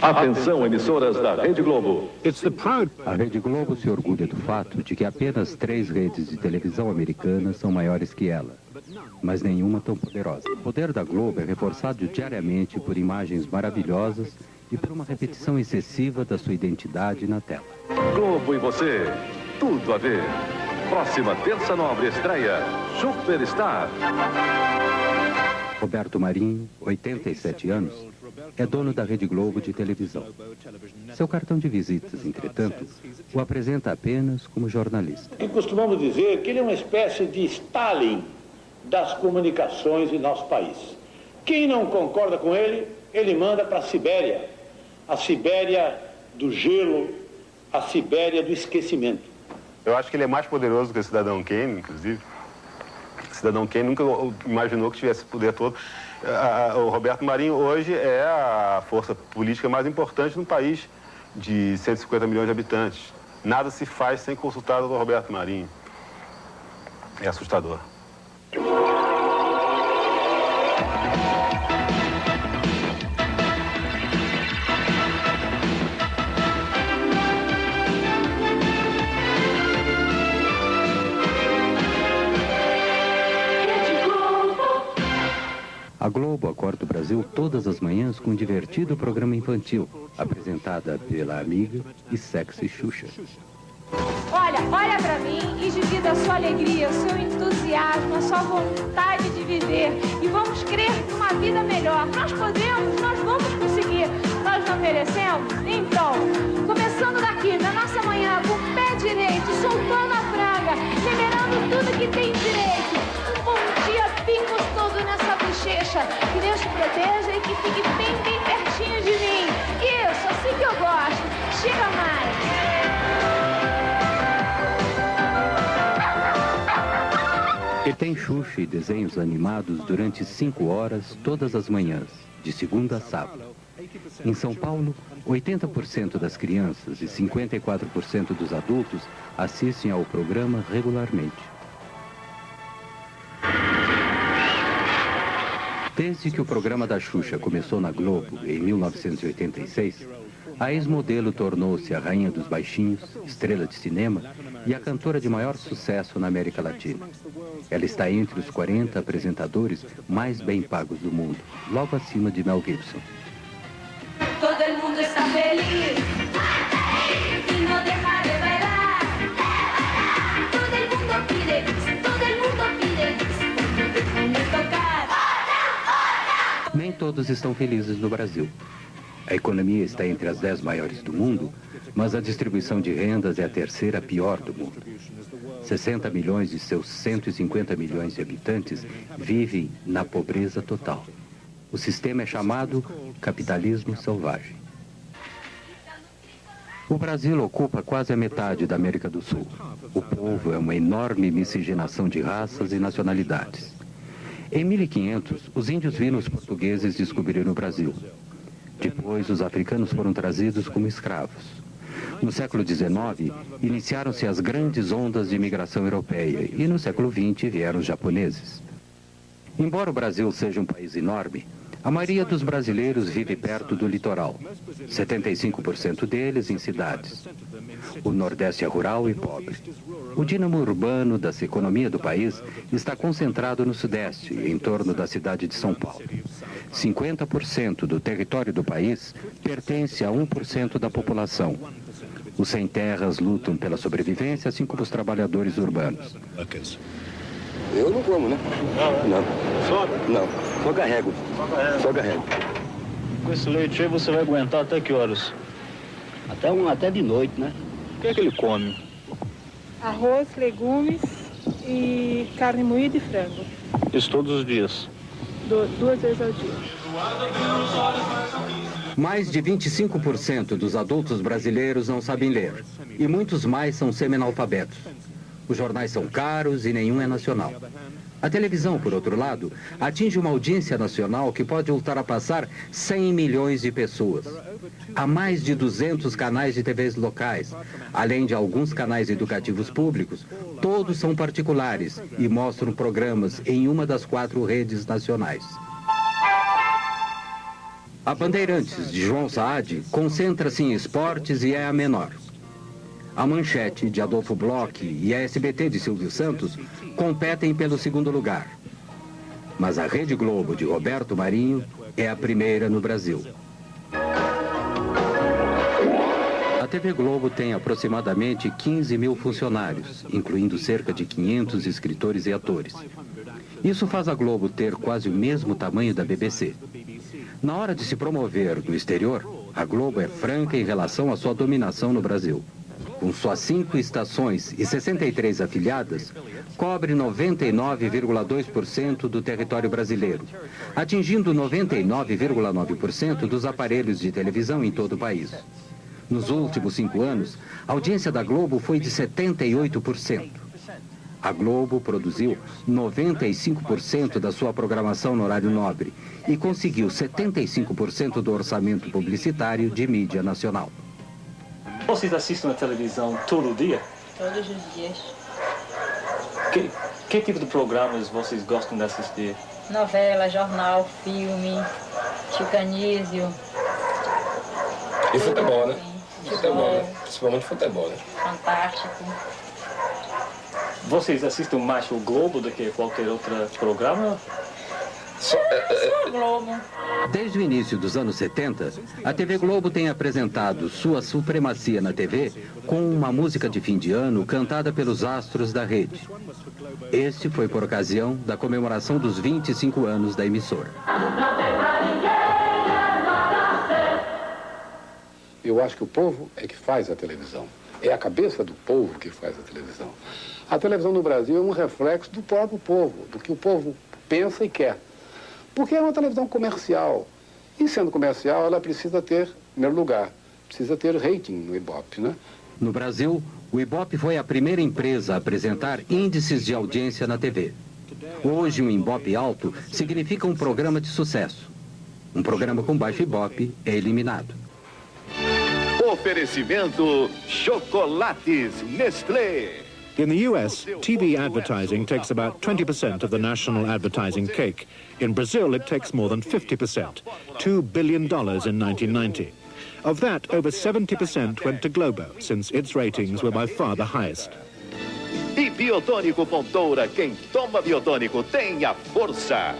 Atenção, emissoras da Rede Globo. A Rede Globo se orgulha do fato de que apenas 3 redes de televisão americanas são maiores que ela, mas nenhuma tão poderosa. O poder da Globo é reforçado diariamente por imagens maravilhosas e por uma repetição excessiva da sua identidade na tela. Globo e você, tudo a ver. Próxima terça nobre estreia, Superstar. Roberto Marinho, 87 anos, é dono da Rede Globo de televisão. Seu cartão de visitas, entretanto, o apresenta apenas como jornalista. E costumamos dizer que ele é uma espécie de Stalin das comunicações em nosso país. Quem não concorda com ele, ele manda para a Sibéria do gelo, a Sibéria do esquecimento. Eu acho que ele é mais poderoso que o Cidadão Kane, inclusive. O Cidadão Kane nunca imaginou que tivesse esse poder todo. O Roberto Marinho hoje é a força política mais importante no país de 150 milhões de habitantes. Nada se faz sem consultar o Roberto Marinho. É assustador. A Globo acorda o Brasil todas as manhãs com um divertido programa infantil, apresentada pela amiga e sexy Xuxa. Olha pra mim e divida a sua alegria, o seu entusiasmo, a sua vontade de viver. E vamos crer numa vida melhor. Nós podemos, nós vamos conseguir. Nós não merecemos? Então, começando daqui, na nossa manhã, com o pé direito, soltando a franga, liberando tudo que tem direito. Um bom dia bem gostoso nessa bochecha. Que Deus te proteja e que fique bem, bem pertinho de mim. Isso, assim que eu gosto. Chega mais. E tem Xuxa e desenhos animados durante 5 horas todas as manhãs, de segunda a sábado. Em São Paulo, 80% das crianças e 54% dos adultos assistem ao programa regularmente. Desde que o programa da Xuxa começou na Globo, em 1986, a ex-modelo tornou-se a rainha dos baixinhos, estrela de cinema e a cantora de maior sucesso na América Latina. Ela está entre os 40 apresentadores mais bem pagos do mundo, logo acima de Mel Gibson. Todo mundo está feliz e não deixa de bailar. Todo mundo pide, déjame tocar. Nem todos estão felizes no Brasil. A economia está entre as 10 maiores do mundo, mas a distribuição de rendas é a terceira pior do mundo. 60 milhões de seus 150 milhões de habitantes vivem na pobreza total. O sistema é chamado capitalismo selvagem. O Brasil ocupa quase a metade da América do Sul. O povo é uma enorme miscigenação de raças e nacionalidades. Em 1500, os índios viram os portugueses descobrirem o Brasil. Depois, os africanos foram trazidos como escravos. No século XIX, iniciaram-se as grandes ondas de imigração europeia e no século XX vieram os japoneses. Embora o Brasil seja um país enorme, a maioria dos brasileiros vive perto do litoral, 75% deles em cidades. O Nordeste é rural e pobre. O dínamo urbano da economia do país está concentrado no Sudeste, em torno da cidade de São Paulo. 50% do território do país pertence a 1% da população. Os sem-terras lutam pela sobrevivência, assim como os trabalhadores urbanos. Eu não como, né? Não. Só? Não. Só carrego. Só carrego. Com esse leite aí você vai aguentar até que horas? Até de noite, né? O que é que ele come? Arroz, legumes e carne moída e frango. Isso todos os dias? 2 vezes ao dia. Mais de 25% dos adultos brasileiros não sabem ler, e muitos mais são semi-analfabetos. Os jornais são caros e nenhum é nacional. A televisão, por outro lado, atinge uma audiência nacional que pode ultrapassar 100 milhões de pessoas. Há mais de 200 canais de TVs locais, além de alguns canais educativos públicos. Todos são particulares e mostram programas em uma das 4 redes nacionais. A Bandeirantes, de João Saad, concentra-se em esportes e é a menor. A Manchete, de Adolfo Bloch, e a SBT, de Silvio Santos, competem pelo segundo lugar. Mas a Rede Globo, de Roberto Marinho, é a primeira no Brasil. A TV Globo tem aproximadamente 15 mil funcionários, incluindo cerca de 500 escritores e atores. Isso faz a Globo ter quase o mesmo tamanho da BBC. Na hora de se promover no exterior, a Globo é franca em relação à sua dominação no Brasil. Com suas 5 estações e 63 afiliadas, cobre 99,2% do território brasileiro, atingindo 99,9% dos aparelhos de televisão em todo o país. Nos últimos 5 anos, a audiência da Globo foi de 78%. A Globo produziu 95% da sua programação no horário nobre e conseguiu 75% do orçamento publicitário de mídia nacional. Vocês assistem a televisão todo dia? Todos os dias. Que tipo de programas vocês gostam de assistir? Novela, jornal, filme, Chicanísio. E futebol, né? Futebol, né? Principalmente futebol, né? Fantástico. Vocês assistem mais o Globo do que qualquer outro programa? Só o Globo. Desde o início dos anos 70, a TV Globo tem apresentado sua supremacia na TV com uma música de fim de ano cantada pelos astros da rede. Este foi por ocasião da comemoração dos 25 anos da emissora. Eu acho que o povo é que faz a televisão. É a cabeça do povo que faz a televisão. A televisão no Brasil é um reflexo do próprio povo, do que o povo pensa e quer. Porque é uma televisão comercial. E sendo comercial, ela precisa ter, em primeiro lugar, precisa ter rating no Ibope, né? No Brasil, o Ibope foi a primeira empresa a apresentar índices de audiência na TV. Hoje, um Ibope alto significa um programa de sucesso. Um programa com baixo Ibope é eliminado. Oferecimento Chocolates Nestlé. In the US, TV advertising takes about 20% of the national advertising cake. In Brazil, it takes more than 50%, $2 billion in 1990. Of that, over 70% went to Globo, since its ratings were by far the highest. E Biotônico Fontoura, quem toma Biotônico tem a força.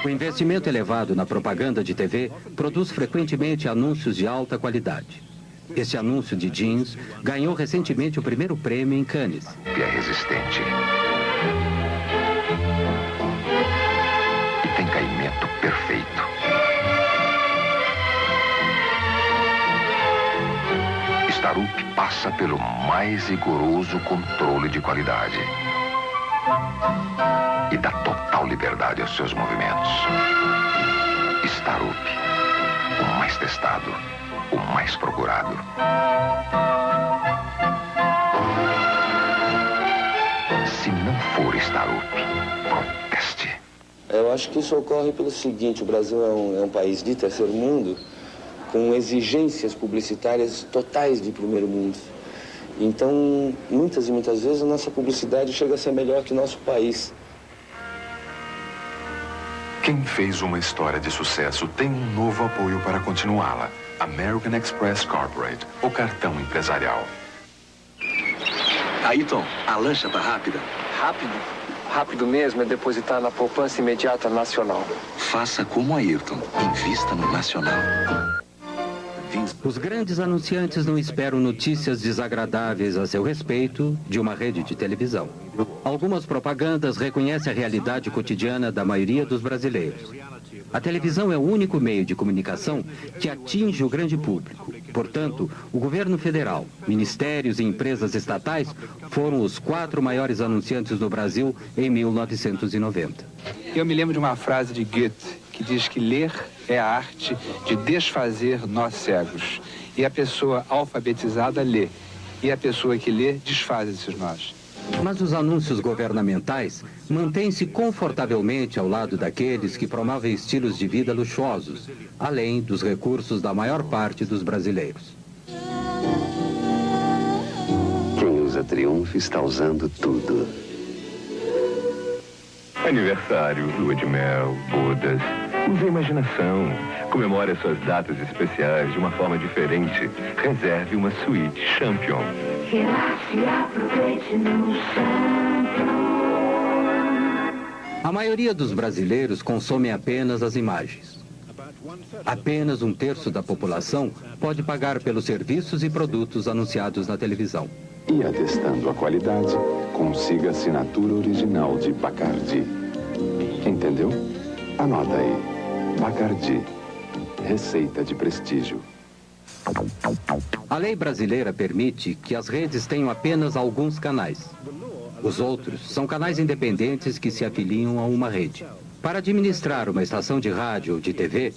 O investimento elevado na propaganda de TV produz frequentemente anúncios de alta qualidade. Este anúncio de jeans ganhou recentemente o primeiro prêmio em Cannes. Que é resistente. E tem caimento perfeito. Starup passa pelo mais rigoroso controle de qualidade. E dá total liberdade aos seus movimentos. Starup, o mais testado. O mais procurado. Se não for Starup, proteste. Eu acho que isso ocorre pelo seguinte: o Brasil é um país de terceiro mundo com exigências publicitárias totais de primeiro mundo. Então, muitas e muitas vezes, a nossa publicidade chega a ser melhor que o nosso país. Quem fez uma história de sucesso tem um novo apoio para continuá-la. American Express Corporate, o cartão empresarial. Ayrton, a lancha tá rápida? Rápido? Rápido mesmo é depositar na poupança imediata nacional. Faça como Ayrton, invista no Nacional. Os grandes anunciantes não esperam notícias desagradáveis a seu respeito de uma rede de televisão. Algumas propagandas reconhecem a realidade cotidiana da maioria dos brasileiros. A televisão é o único meio de comunicação que atinge o grande público. Portanto, o governo federal, ministérios e empresas estatais foram os 4 maiores anunciantes no Brasil em 1990. Eu me lembro de uma frase de Goethe que diz que ler é a arte de desfazer nós cegos. E a pessoa alfabetizada lê. E a pessoa que lê desfaz esses nós. Mas os anúncios governamentais mantêm-se confortavelmente ao lado daqueles que promovem estilos de vida luxuosos, além dos recursos da maior parte dos brasileiros. Quem usa Triumph está usando tudo. Aniversário, lua de mel, bodas. Use a imaginação. Comemore as suas datas especiais de uma forma diferente. Reserve uma suíte Champion. Relaxe e aproveite no Champion. A maioria dos brasileiros consome apenas as imagens. Apenas 1/3 da população pode pagar pelos serviços e produtos anunciados na televisão. E atestando a qualidade, consiga a assinatura original de Bacardi. Entendeu? Anota aí. Bacardi. Receita de prestígio. A lei brasileira permite que as redes tenham apenas alguns canais. Os outros são canais independentes que se afiliam a uma rede. Para administrar uma estação de rádio ou de TV,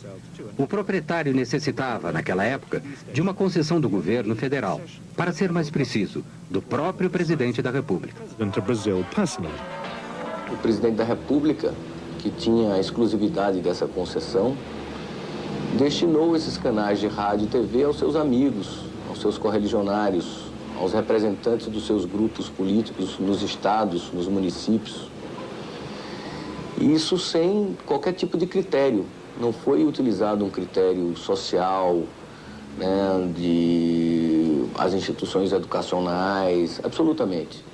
o proprietário necessitava, naquela época, de uma concessão do governo federal. Para ser mais preciso, do próprio presidente da República. O presidente da República, que tinha a exclusividade dessa concessão, destinou esses canais de rádio e TV aos seus amigos, aos seus correligionários, aos representantes dos seus grupos políticos nos estados, nos municípios. Isso sem qualquer tipo de critério. Não foi utilizado um critério social, né, de as instituições educacionais, absolutamente.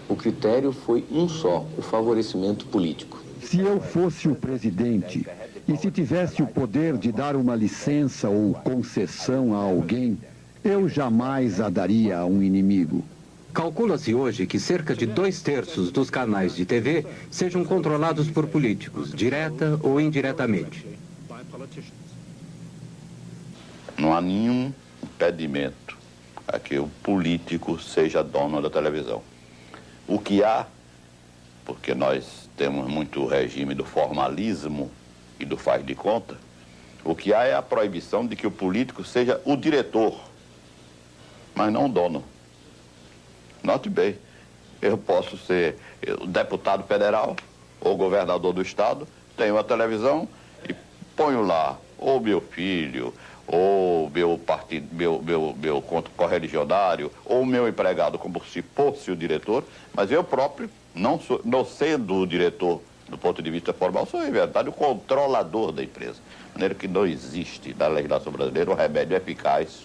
O critério foi um só, o favorecimento político. Se eu fosse o presidente e se tivesse o poder de dar uma licença ou concessão a alguém, eu jamais a daria a um inimigo. Calcula-se hoje que cerca de 2/3 dos canais de TV sejam controlados por políticos, direta ou indiretamente. Não há nenhum impedimento a que o político seja dono da televisão. O que há, porque nós temos muito o regime do formalismo e do faz de conta, o que há é a proibição de que o político seja o diretor, mas não o dono. Note bem, eu posso ser deputado federal ou governador do estado, tenho a televisão e ponho lá ou meu filho, ou meu partido, meu correligionário, ou meu empregado como se fosse o diretor, mas eu próprio, não sendo o diretor do ponto de vista formal, sou em verdade o controlador da empresa. De maneira que não existe na legislação brasileira um remédio eficaz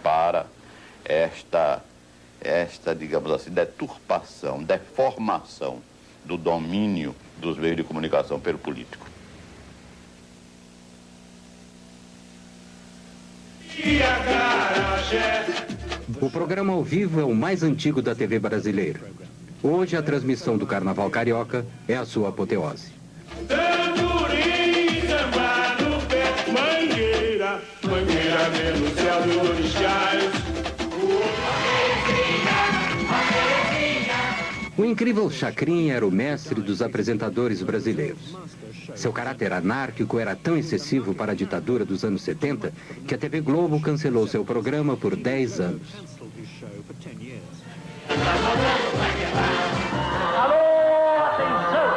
para esta, digamos assim, deturpação, deformação do domínio dos meios de comunicação pelo político. O programa ao vivo é o mais antigo da TV brasileira. Hoje, a transmissão do Carnaval Carioca é a sua apoteose. O incrível Chacrinha era o mestre dos apresentadores brasileiros. Seu caráter anárquico era tão excessivo para a ditadura dos anos 70 que a TV Globo cancelou seu programa por 10 anos. Alô, atenção!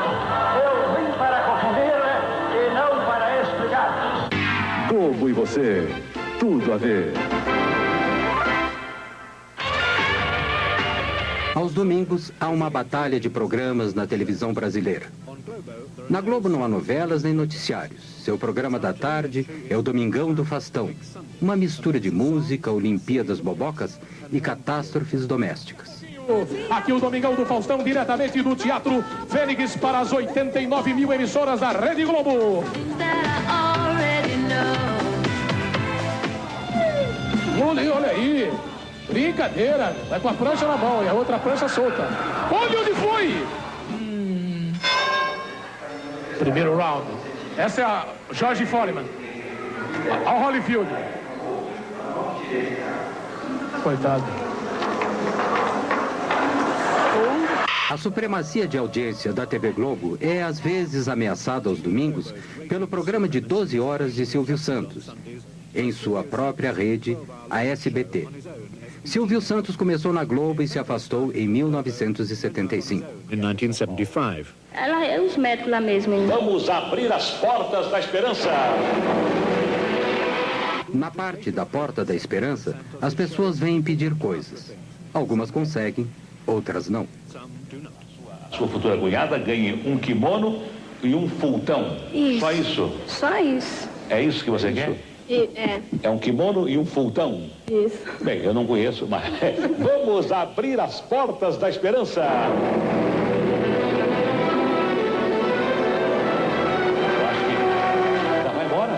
Eu vim para confundir e não para explicar. Globo e você, tudo a ver. Aos domingos, há uma batalha de programas na televisão brasileira. Na Globo não há novelas nem noticiários. Seu programa da tarde é o Domingão do Fastão. Uma mistura de música, Olimpíadas Bobocas e catástrofes domésticas. Aqui o Domingão do Faustão, diretamente do Teatro Fênix para as 89 mil emissoras da Rede Globo. Olha aí. Brincadeira, vai com a prancha na mão e a outra prancha solta. Olha onde foi! Primeiro round. Essa é a George Foreman. Ao Holyfield. Coitado. A supremacia de audiência da TV Globo é às vezes ameaçada aos domingos pelo programa de 12 horas de Silvio Santos, em sua própria rede, a SBT. Silvio Santos começou na Globo e se afastou em 1975. In 1975. Ela é os médicos lá mesmo. Hein? Vamos abrir as portas da esperança. Na parte da Porta da Esperança, as pessoas vêm pedir coisas. Algumas conseguem, outras não. Sua futura cunhada ganhe um kimono e um fultão. Isso. Só isso? Só isso. É isso que você quer? É um kimono e um fultão? Isso. Bem, eu não conheço, mas vamos abrir as portas da esperança. Eu acho que já vai embora.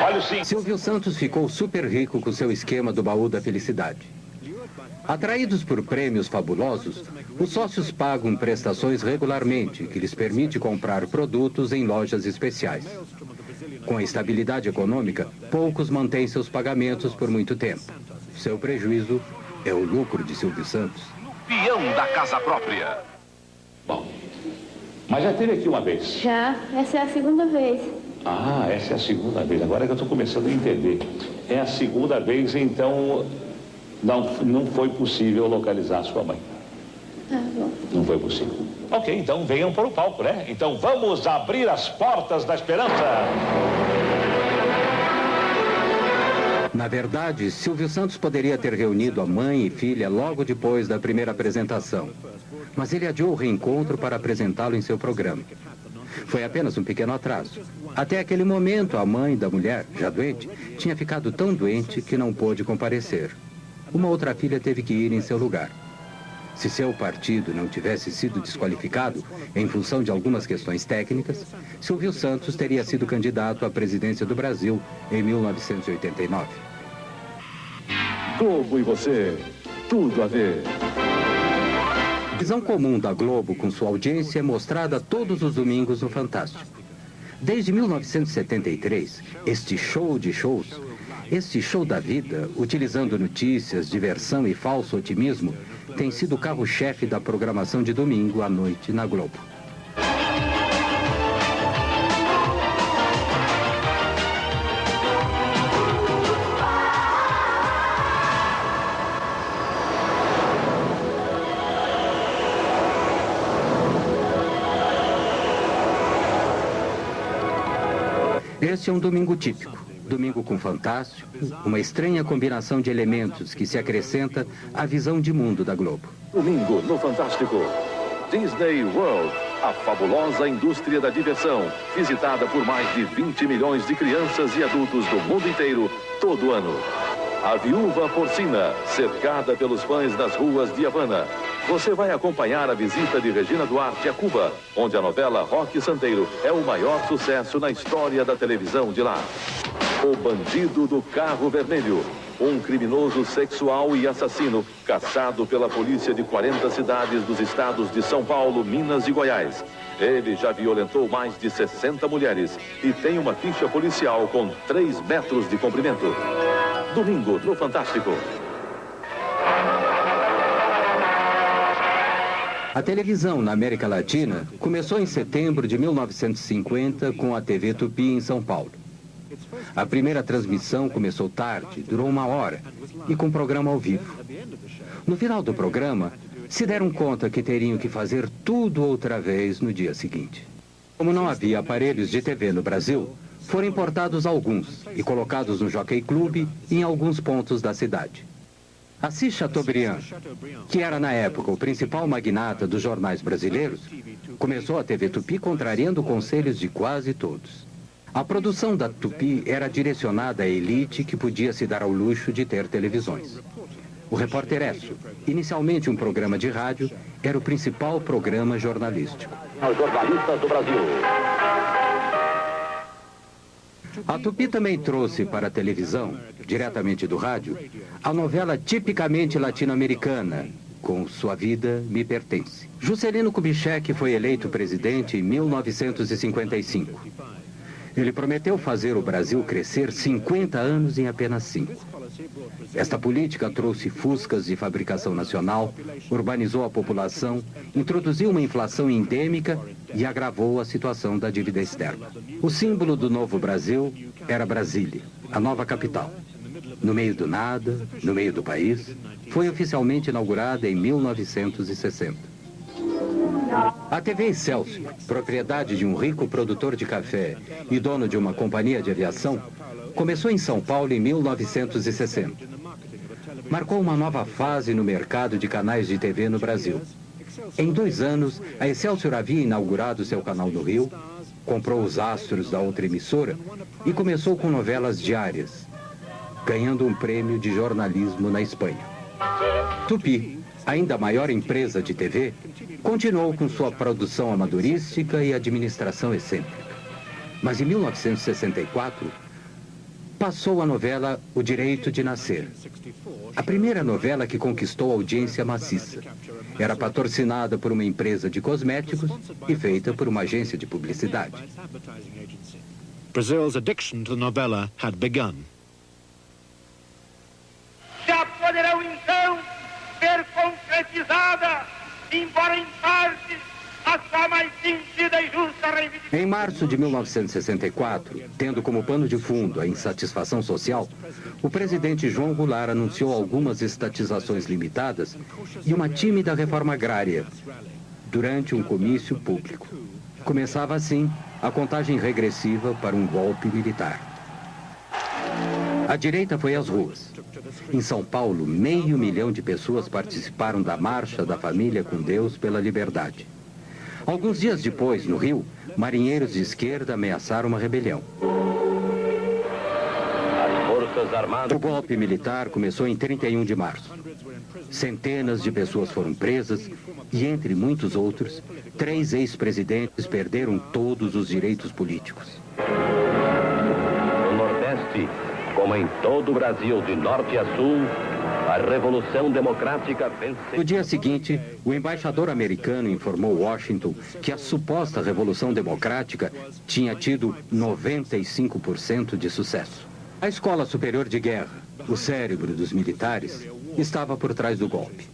Olha sim. Silvio Santos ficou super rico com seu esquema do baú da felicidade. Atraídos por prêmios fabulosos, os sócios pagam prestações regularmente, que lhes permite comprar produtos em lojas especiais. Com a estabilidade econômica, poucos mantêm seus pagamentos por muito tempo. Seu prejuízo é o lucro de Silvio Santos. Peão da casa própria. Bom, mas já teve aqui uma vez. Já, essa é a segunda vez. Ah, essa é a segunda vez. Agora que eu estou começando a entender. É a segunda vez, então não foi possível localizar sua mãe. Tá bom. Não foi possível. Ok, então venham para o palco, né? Então vamos abrir as portas da esperança. Na verdade, Silvio Santos poderia ter reunido a mãe e filha logo depois da primeira apresentação. Mas ele adiou o reencontro para apresentá-lo em seu programa. Foi apenas um pequeno atraso. Até aquele momento, a mãe da mulher, já doente, tinha ficado tão doente que não pôde comparecer. Uma outra filha teve que ir em seu lugar. Se seu partido não tivesse sido desqualificado em função de algumas questões técnicas, Silvio Santos teria sido candidato à presidência do Brasil em 1989. Globo e você, tudo a ver. A visão comum da Globo com sua audiência é mostrada todos os domingos no Fantástico. Desde 1973, este show de shows, este show da vida, utilizando notícias, diversão e falso otimismo, tem sido o carro-chefe da programação de domingo à noite na Globo. Este é um domingo típico. Domingo com Fantástico, uma estranha combinação de elementos que se acrescenta à visão de mundo da Globo. Domingo no Fantástico. Disney World, a fabulosa indústria da diversão, visitada por mais de 20 milhões de crianças e adultos do mundo inteiro, todo ano. A Viúva Porcina, cercada pelos fãs nas ruas de Havana. Você vai acompanhar a visita de Regina Duarte a Cuba, onde a novela Roque Santeiro é o maior sucesso na história da televisão de lá. O Bandido do Carro Vermelho, um criminoso sexual e assassino caçado pela polícia de 40 cidades dos estados de São Paulo, Minas e Goiás. Ele já violentou mais de 60 mulheres e tem uma ficha policial com 3 metros de comprimento. Domingo no Fantástico. A televisão na América Latina começou em setembro de 1950 com a TV Tupi em São Paulo. A primeira transmissão começou tarde, durou 1 hora, e com programa ao vivo. No final do programa, se deram conta que teriam que fazer tudo outra vez no dia seguinte. Como não havia aparelhos de TV no Brasil, foram importados alguns e colocados no Jockey Club em alguns pontos da cidade. Assis Chateaubriand, que era na época o principal magnata dos jornais brasileiros, começou a TV Tupi contrariando conselhos de quase todos. A produção da Tupi era direcionada à elite que podia se dar ao luxo de ter televisões. O Repórter Écio, inicialmente um programa de rádio, era o principal programa jornalístico. Os jornalistas do Brasil. A Tupi também trouxe para a televisão, diretamente do rádio, a novela tipicamente latino-americana, Com Sua Vida Me Pertence. Juscelino Kubitschek foi eleito presidente em 1955. Ele prometeu fazer o Brasil crescer 50 anos em apenas 5. Esta política trouxe fuscas de fabricação nacional, urbanizou a população, introduziu uma inflação endêmica e agravou a situação da dívida externa. O símbolo do novo Brasil era Brasília, a nova capital. No meio do nada, no meio do país, foi oficialmente inaugurada em 1960. A TV Excelsior, propriedade de um rico produtor de café e dono de uma companhia de aviação, começou em São Paulo em 1960. marcou uma nova fase no mercado de canais de TV no Brasil. Em 2 anos, a Excelsior havia inaugurado seu canal no Rio, comprou os astros da outra emissora e começou com novelas diárias, ganhando um prêmio de jornalismo na Espanha. Tupi, ainda a maior empresa de TV, continuou com sua produção amadorística e administração excêntrica. Mas em 1964, passou a novela O Direito de Nascer. A primeira novela que conquistou audiência maciça. Era patrocinada por uma empresa de cosméticos e feita por uma agência de publicidade. Brazil's addiction to the novela had begun. Já poderão então ser concretizada, embora em parte, a sua mais sentida e justa reivindicação. Em março de 1964, tendo como pano de fundo a insatisfação social, o presidente João Goulart anunciou algumas estatizações limitadas e uma tímida reforma agrária durante um comício público. Começava assim a contagem regressiva para um golpe militar. A direita foi às ruas. Em São Paulo, 500 mil de pessoas participaram da Marcha da Família com Deus pela Liberdade. Alguns dias depois, no Rio, marinheiros de esquerda ameaçaram uma rebelião. O golpe militar começou em 31 de março. Centenas de pessoas foram presas e, entre muitos outros, 3 ex-presidentes perderam todos os direitos políticos. No Nordeste, como em todo o Brasil, de norte a sul, a Revolução Democrática venceu. No dia seguinte, o embaixador americano informou Washington que a suposta Revolução Democrática tinha tido 95% de sucesso. A Escola Superior de Guerra, o cérebro dos militares, estava por trás do golpe.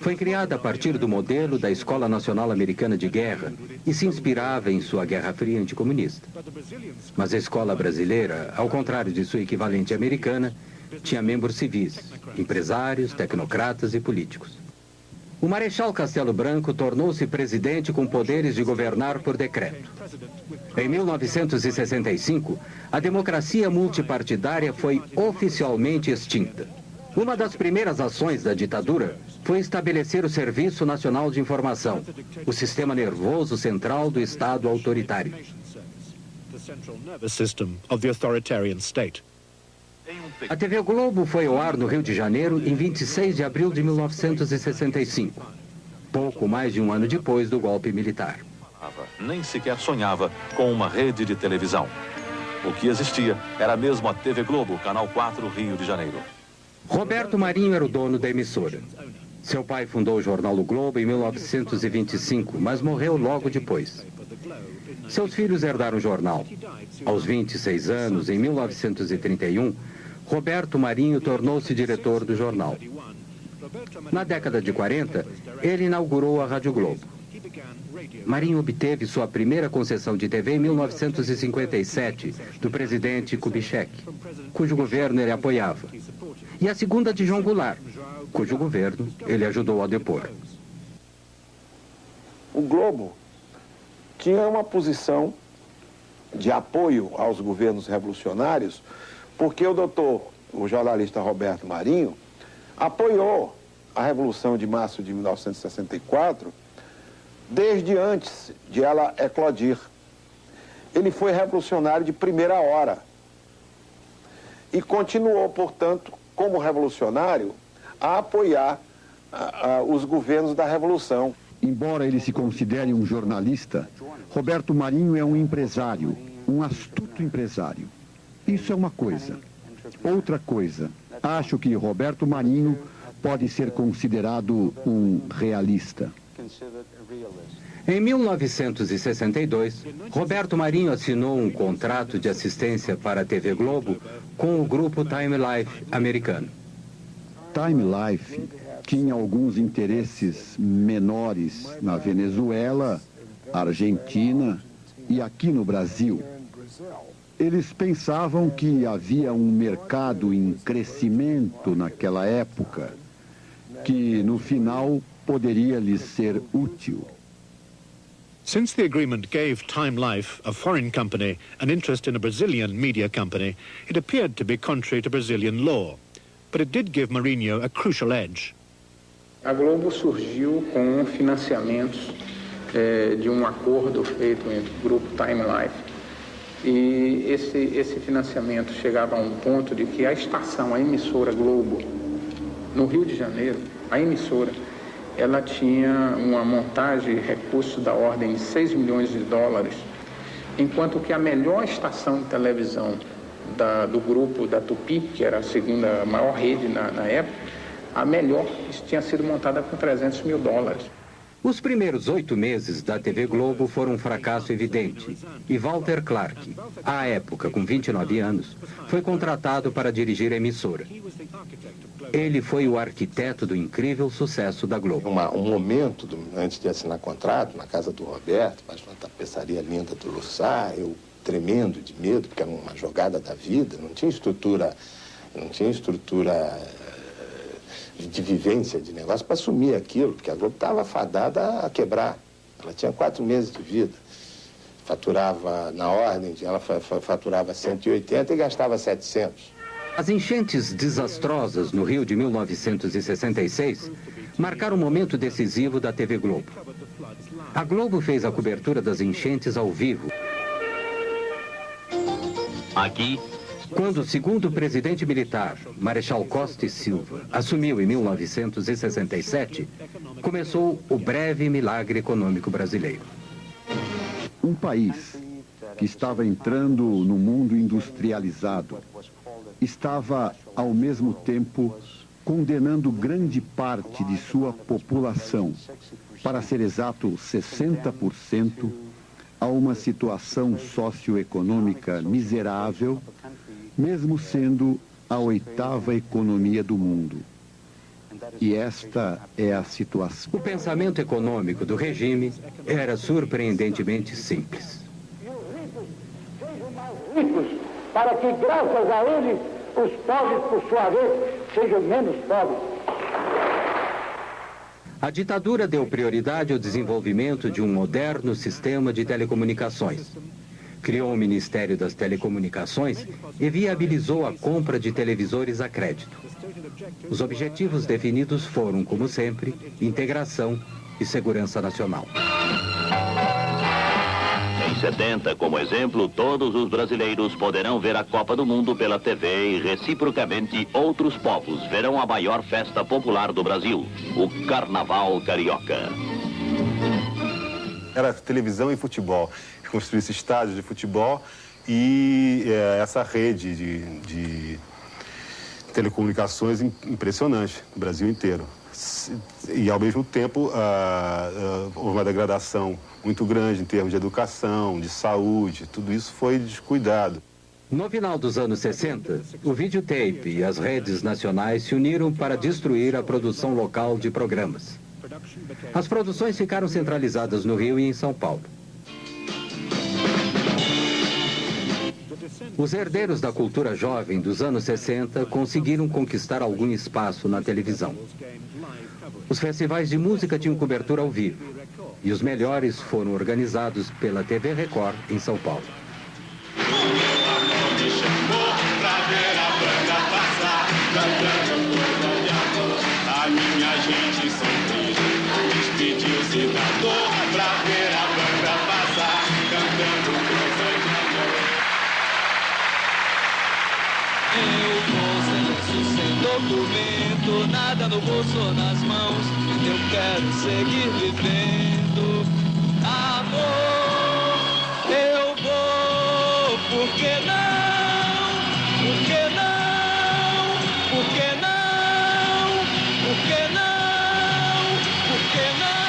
Foi criada a partir do modelo da Escola Nacional Americana de Guerra e se inspirava em sua Guerra Fria anticomunista. Mas a escola brasileira, ao contrário de sua equivalente americana, tinha membros civis, empresários, tecnocratas e políticos. O Marechal Castelo Branco tornou-se presidente com poderes de governar por decreto. Em 1965, a democracia multipartidária foi oficialmente extinta. Uma das primeiras ações da ditadura foi estabelecer o Serviço Nacional de Informação, o sistema nervoso central do Estado autoritário. A TV Globo foi ao ar no Rio de Janeiro em 26 de abril de 1965, pouco mais de um ano depois do golpe militar. Nem sequer sonhava com uma rede de televisão. O que existia era mesmo a TV Globo, Canal 4, Rio de Janeiro. Roberto Marinho era o dono da emissora. Seu pai fundou o jornal O Globo em 1925, mas morreu logo depois. Seus filhos herdaram o jornal. Aos 26 anos, em 1931, Roberto Marinho tornou-se diretor do jornal. Na década de 40, ele inaugurou a Rádio Globo. Marinho obteve sua primeira concessão de TV em 1957, do presidente Kubitschek, cujo governo ele apoiava, e a segunda de João Goulart, cujo governo ele ajudou a depor. O Globo tinha uma posição de apoio aos governos revolucionários, porque o jornalista Roberto Marinho, apoiou a Revolução de Março de 1964, desde antes de ela eclodir. Ele foi revolucionário de primeira hora e continuou, portanto, como revolucionário, a apoiar os governos da Revolução. Embora ele se considere um jornalista, Roberto Marinho é um empresário, um astuto empresário. Isso é uma coisa. Outra coisa, acho que Roberto Marinho pode ser considerado um realista. Em 1962, Roberto Marinho assinou um contrato de assistência para a TV Globo com o grupo Time Life americano. Time Life tinha alguns interesses menores na Venezuela, Argentina e aqui no Brasil. Eles pensavam que havia um mercado em crescimento naquela época, que no final poderia lhes ser útil. Since the agreement gave Time Life, a foreign company, an interest in a Brazilian media company, it appeared to be contrary to Brazilian law. but it did give Marinho a crucial edge. A Globo surgiu com financiamentos de um acordo feito entre o grupo Time Life. E esse financiamento chegava a um ponto de que a estação, a emissora Globo, no Rio de Janeiro, a emissora, ela tinha uma montagem de recursos da ordem de 6 milhões de dólares, enquanto que a melhor estação de televisão do grupo da Tupi, que era a segunda maior rede na época, a melhor tinha sido montada com 300 mil dólares. Os primeiros 8 meses da TV Globo foram um fracasso evidente. E Walter Clark, à época com 29 anos, foi contratado para dirigir a emissora. Ele foi o arquiteto do incrível sucesso da Globo. Um momento, antes de assinar contrato, na casa do Roberto, faz uma tapeçaria linda do Lussá, eu tremendo de medo, porque era uma jogada da vida, não tinha estrutura de vivência de negócio para assumir aquilo, porque a Globo estava fadada a quebrar. Ela tinha 4 meses de vida. Faturava, na ordem, ela faturava 180 e gastava 700. As enchentes desastrosas no Rio de 1966 marcaram um momento decisivo da TV Globo. A Globo fez a cobertura das enchentes ao vivo. Aqui, quando o segundo presidente militar, Marechal Costa e Silva, assumiu em 1967, começou o breve milagre econômico brasileiro. Um país que estava entrando no mundo industrializado estava, ao mesmo tempo, condenando grande parte de sua população, para ser exato 60%, a uma situação socioeconômica miserável, mesmo sendo a 8ª economia do mundo. E esta é a situação. O pensamento econômico do regime era surpreendentemente simples. Ricos, para que, graças a eles, os pobres, por sua vez, sejam menos pobres. A ditadura deu prioridade ao desenvolvimento de um moderno sistema de telecomunicações. Criou o Ministério das Telecomunicações e viabilizou a compra de televisores a crédito. Os objetivos definidos foram, como sempre, integração e segurança nacional. Em 70, como exemplo, todos os brasileiros poderão ver a Copa do Mundo pela TV e, reciprocamente, outros povos verão a maior festa popular do Brasil, o Carnaval Carioca. Era televisão e futebol. Construísse estádios de futebol e essa rede de telecomunicações impressionante no Brasil inteiro. E, ao mesmo tempo, houve uma degradação muito grande em termos de educação, de saúde, tudo isso foi descuidado. No final dos anos 60, o videotape e as redes nacionais se uniram para destruir a produção local de programas. As produções ficaram centralizadas no Rio e em São Paulo. Os herdeiros da cultura jovem dos anos 60 conseguiram conquistar algum espaço na televisão. Os festivais de música tinham cobertura ao vivo, e os melhores foram organizados pela TV Record em São Paulo. A minha gente sorriu, despediu-se da dor pra ver a banda passar, cantando coisas de amor. Eu vou sem documento, nada no bolso ou nas mãos. Eu quero seguir vivendo. Amor, eu vou, por que não? Por que não? Por que não? Por que não? Por que não?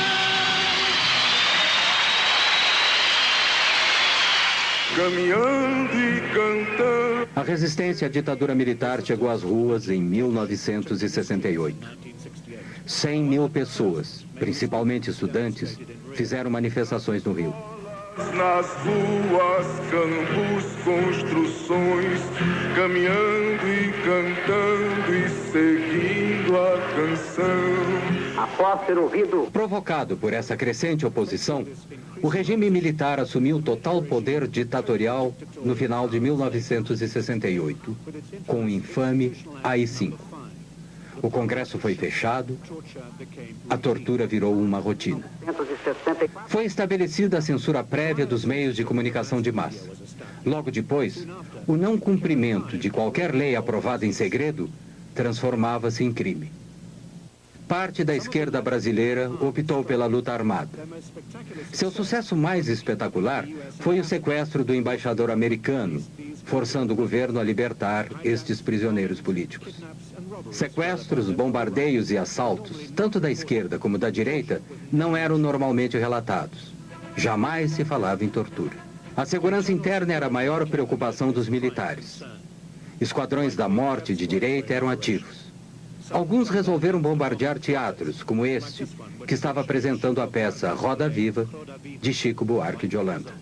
Caminhando e cantando. A resistência à ditadura militar chegou às ruas em 1968. 100 mil pessoas, principalmente estudantes, fizeram manifestações no Rio. Nas ruas, campos, construções, caminhando e cantando e seguindo a canção. Após ser ouvido. Provocado por essa crescente oposição, o regime militar assumiu total poder ditatorial no final de 1968, com o infame AI-5. O Congresso foi fechado, a tortura virou uma rotina. Foi estabelecida a censura prévia dos meios de comunicação de massa. Logo depois, o não cumprimento de qualquer lei aprovada em segredo transformava-se em crime. Parte da esquerda brasileira optou pela luta armada. Seu sucesso mais espetacular foi o sequestro do embaixador americano, forçando o governo a libertar estes prisioneiros políticos. Sequestros, bombardeios e assaltos, tanto da esquerda como da direita, não eram normalmente relatados. Jamais se falava em tortura. A segurança interna era a maior preocupação dos militares. Esquadrões da morte de direita eram ativos. Alguns resolveram bombardear teatros, como este, que estava apresentando a peça Roda Viva, de Chico Buarque de Holanda.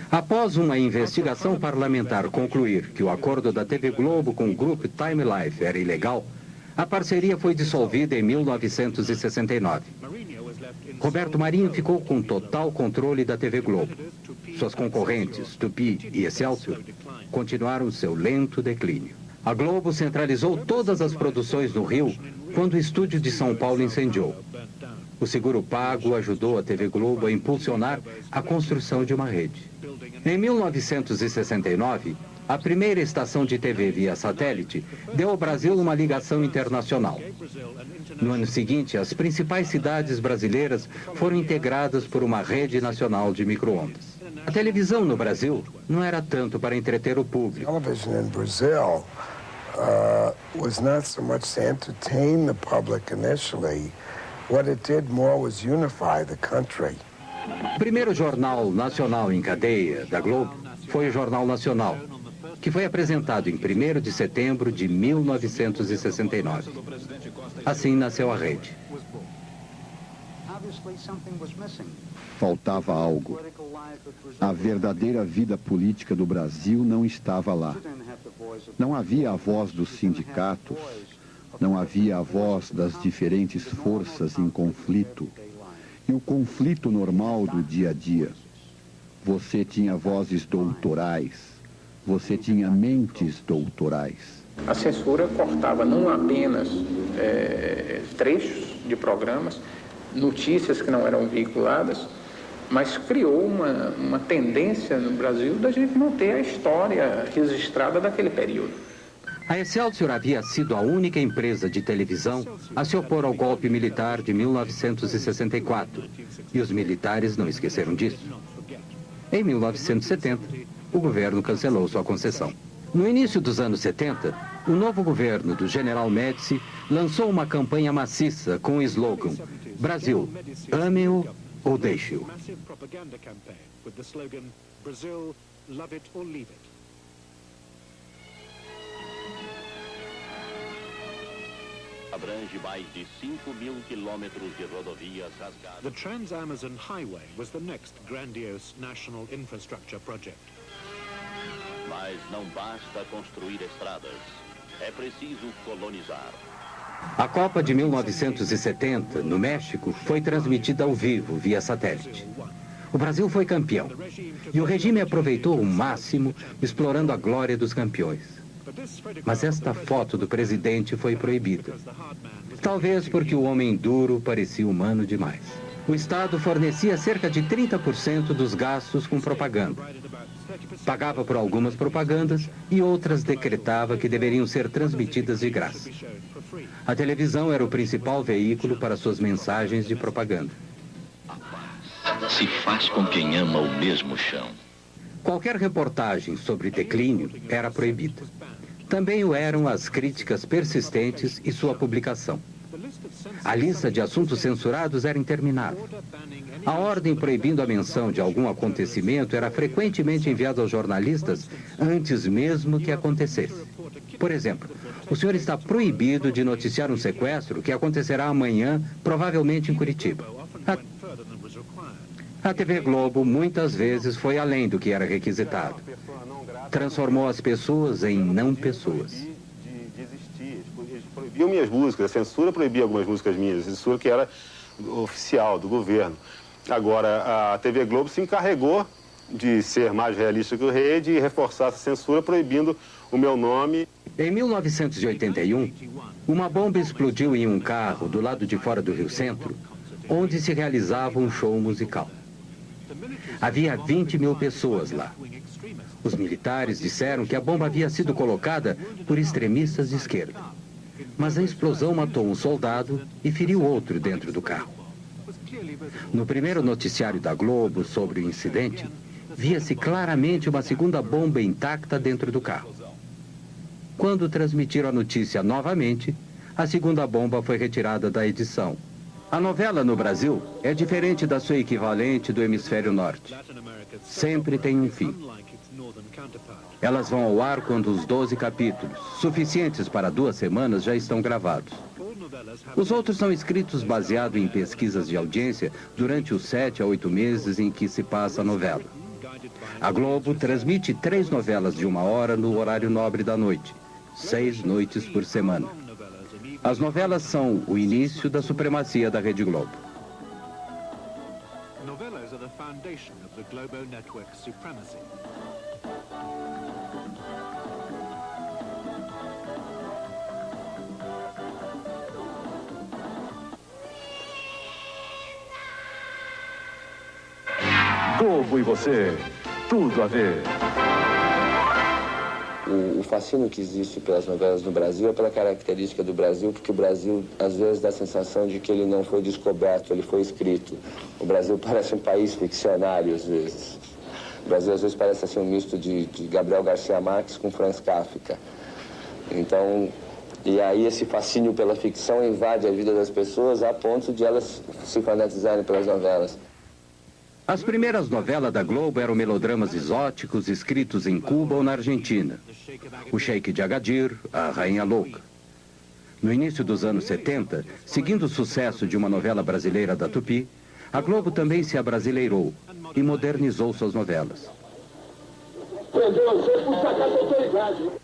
Após uma investigação parlamentar concluir que o acordo da TV Globo com o grupo Time Life era ilegal, a parceria foi dissolvida em 1969. Roberto Marinho ficou com total controle da TV Globo. Suas concorrentes, Tupi e Excelsior, continuaram seu lento declínio. A Globo centralizou todas as produções no Rio quando o estúdio de São Paulo incendiou. O seguro pago ajudou a TV Globo a impulsionar a construção de uma rede. Em 1969, a primeira estação de TV via satélite deu ao Brasil uma ligação internacional. No ano seguinte, as principais cidades brasileiras foram integradas por uma rede nacional de micro-ondas. A televisão no Brasil não era tanto para entreter o público. Television in Brazil was not so much to entertain the public initially. What it did more was unify the country. O primeiro jornal nacional em cadeia da Globo foi o Jornal Nacional, que foi apresentado em 1º de setembro de 1969. Assim nasceu a rede. Faltava algo. A verdadeira vida política do Brasil não estava lá. Não havia a voz dos sindicatos, não havia a voz das diferentes forças em conflito. E o conflito normal do dia a dia. Você tinha vozes doutorais, você tinha mentes doutorais. A censura cortava não apenas trechos de programas, notícias que não eram veiculadas, mas criou uma tendência no Brasil da gente não ter a história registrada daquele período. A Excelsior havia sido a única empresa de televisão a se opor ao golpe militar de 1964, e os militares não esqueceram disso. Em 1970, o governo cancelou sua concessão. No início dos anos 70, o novo governo do General Médici lançou uma campanha maciça com o slogan Brasil, ame-o ou deixe-o. Abrange mais de 5.000 quilômetros de rodovias rasgadas. The Trans-Amazon Highway was the next grandiose national infrastructure project. Mas não basta construir estradas, é preciso colonizar. A Copa de 1970, no México, foi transmitida ao vivo, via satélite. O Brasil foi campeão. E o regime aproveitou o máximo, explorando a glória dos campeões. Mas esta foto do presidente foi proibida. Talvez porque o homem duro parecia humano demais. O Estado fornecia cerca de 30% dos gastos com propaganda. Pagava por algumas propagandas e outras decretava que deveriam ser transmitidas de graça. A televisão era o principal veículo para suas mensagens de propaganda. Se faz com quem ama o mesmo chão. Qualquer reportagem sobre declínio era proibida. Também o eram as críticas persistentes e sua publicação. A lista de assuntos censurados era interminável. A ordem proibindo a menção de algum acontecimento era frequentemente enviada aos jornalistas antes mesmo que acontecesse. Por exemplo, o senhor está proibido de noticiar um sequestro que acontecerá amanhã, provavelmente em Curitiba. A TV Globo muitas vezes foi além do que era requisitado. Transformou as pessoas em não pessoas. Proibiam minhas músicas, a censura proibia algumas músicas minhas, a censura que era oficial do governo. Agora, a TV Globo se encarregou de ser mais realista que o rei, de reforçar essa censura, proibindo o meu nome. Em 1981, uma bomba explodiu em um carro do lado de fora do Rio Centro, onde se realizava um show musical. Havia 20 mil pessoas lá. Os militares disseram que a bomba havia sido colocada por extremistas de esquerda. Mas a explosão matou um soldado e feriu outro dentro do carro. No primeiro noticiário da Globo sobre o incidente, via-se claramente uma segunda bomba intacta dentro do carro. Quando transmitiram a notícia novamente, a segunda bomba foi retirada da edição. A novela no Brasil é diferente da sua equivalente do hemisfério norte. Sempre tem um fim. Elas vão ao ar quando os 12 capítulos, suficientes para 2 semanas, já estão gravados. Os outros são escritos baseado em pesquisas de audiência durante os 7 a 8 meses em que se passa a novela. A Globo transmite 3 novelas de 1 hora no horário nobre da noite, 6 noites por semana. As novelas são o início da supremacia da Rede Globo. Novelas are the foundation of the Globo network's supremacy. Globo e você, tudo a ver. O fascínio que existe pelas novelas no Brasil é pela característica do Brasil, porque o Brasil, às vezes, dá a sensação de que ele não foi descoberto, ele foi escrito. O Brasil parece um país ficcionário, às vezes. O Brasil, às vezes, parece assim, um misto de Gabriel Garcia Marques com Franz Kafka. Então, e aí esse fascínio pela ficção invade a vida das pessoas a ponto de elas se fanatizarem pelas novelas. As primeiras novelas da Globo eram melodramas exóticos escritos em Cuba ou na Argentina. O Sheik de Agadir, a Rainha Louca. No início dos anos 70, seguindo o sucesso de uma novela brasileira da Tupi, a Globo também se abrasileirou e modernizou suas novelas.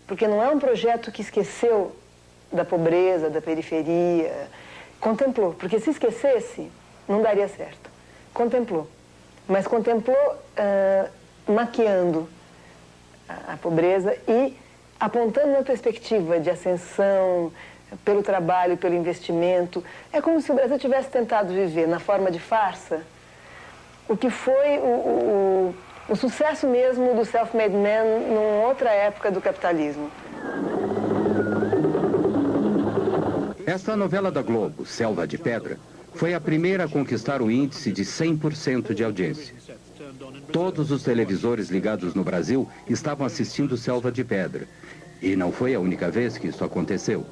Porque não é um projeto que esqueceu da pobreza, da periferia. Contemplou, porque se esquecesse, não daria certo. Contemplou. Mas contemplou maquiando a pobreza e apontando uma perspectiva de ascensão pelo trabalho, pelo investimento. É como se o Brasil tivesse tentado viver na forma de farsa o que foi o sucesso mesmo do self-made man numa outra época do capitalismo. Esta novela da Globo, Selva de Pedra, foi a primeira a conquistar o índice de 100% de audiência. Todos os televisores ligados no Brasil estavam assistindo Selva de Pedra. E não foi a única vez que isso aconteceu.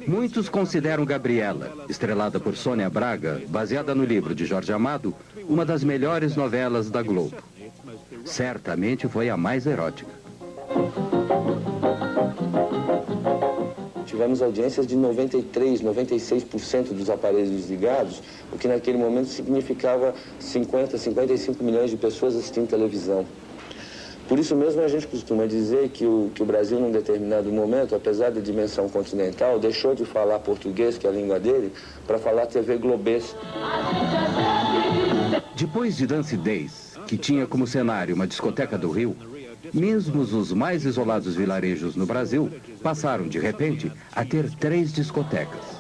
Muitos consideram Gabriela, estrelada por Sônia Braga, baseada no livro de Jorge Amado, uma das melhores novelas da Globo. Certamente foi a mais erótica. Tivemos audiências de 93%, 96% dos aparelhos desligados, o que naquele momento significava 50, 55 milhões de pessoas assistindo televisão. Por isso mesmo a gente costuma dizer que o Brasil, num determinado momento, apesar da dimensão continental, deixou de falar português, que é a língua dele, para falar TV globês. Depois de Dance Days, que tinha como cenário uma discoteca do Rio, mesmo os mais isolados vilarejos no Brasil passaram, de repente, a ter 3 discotecas.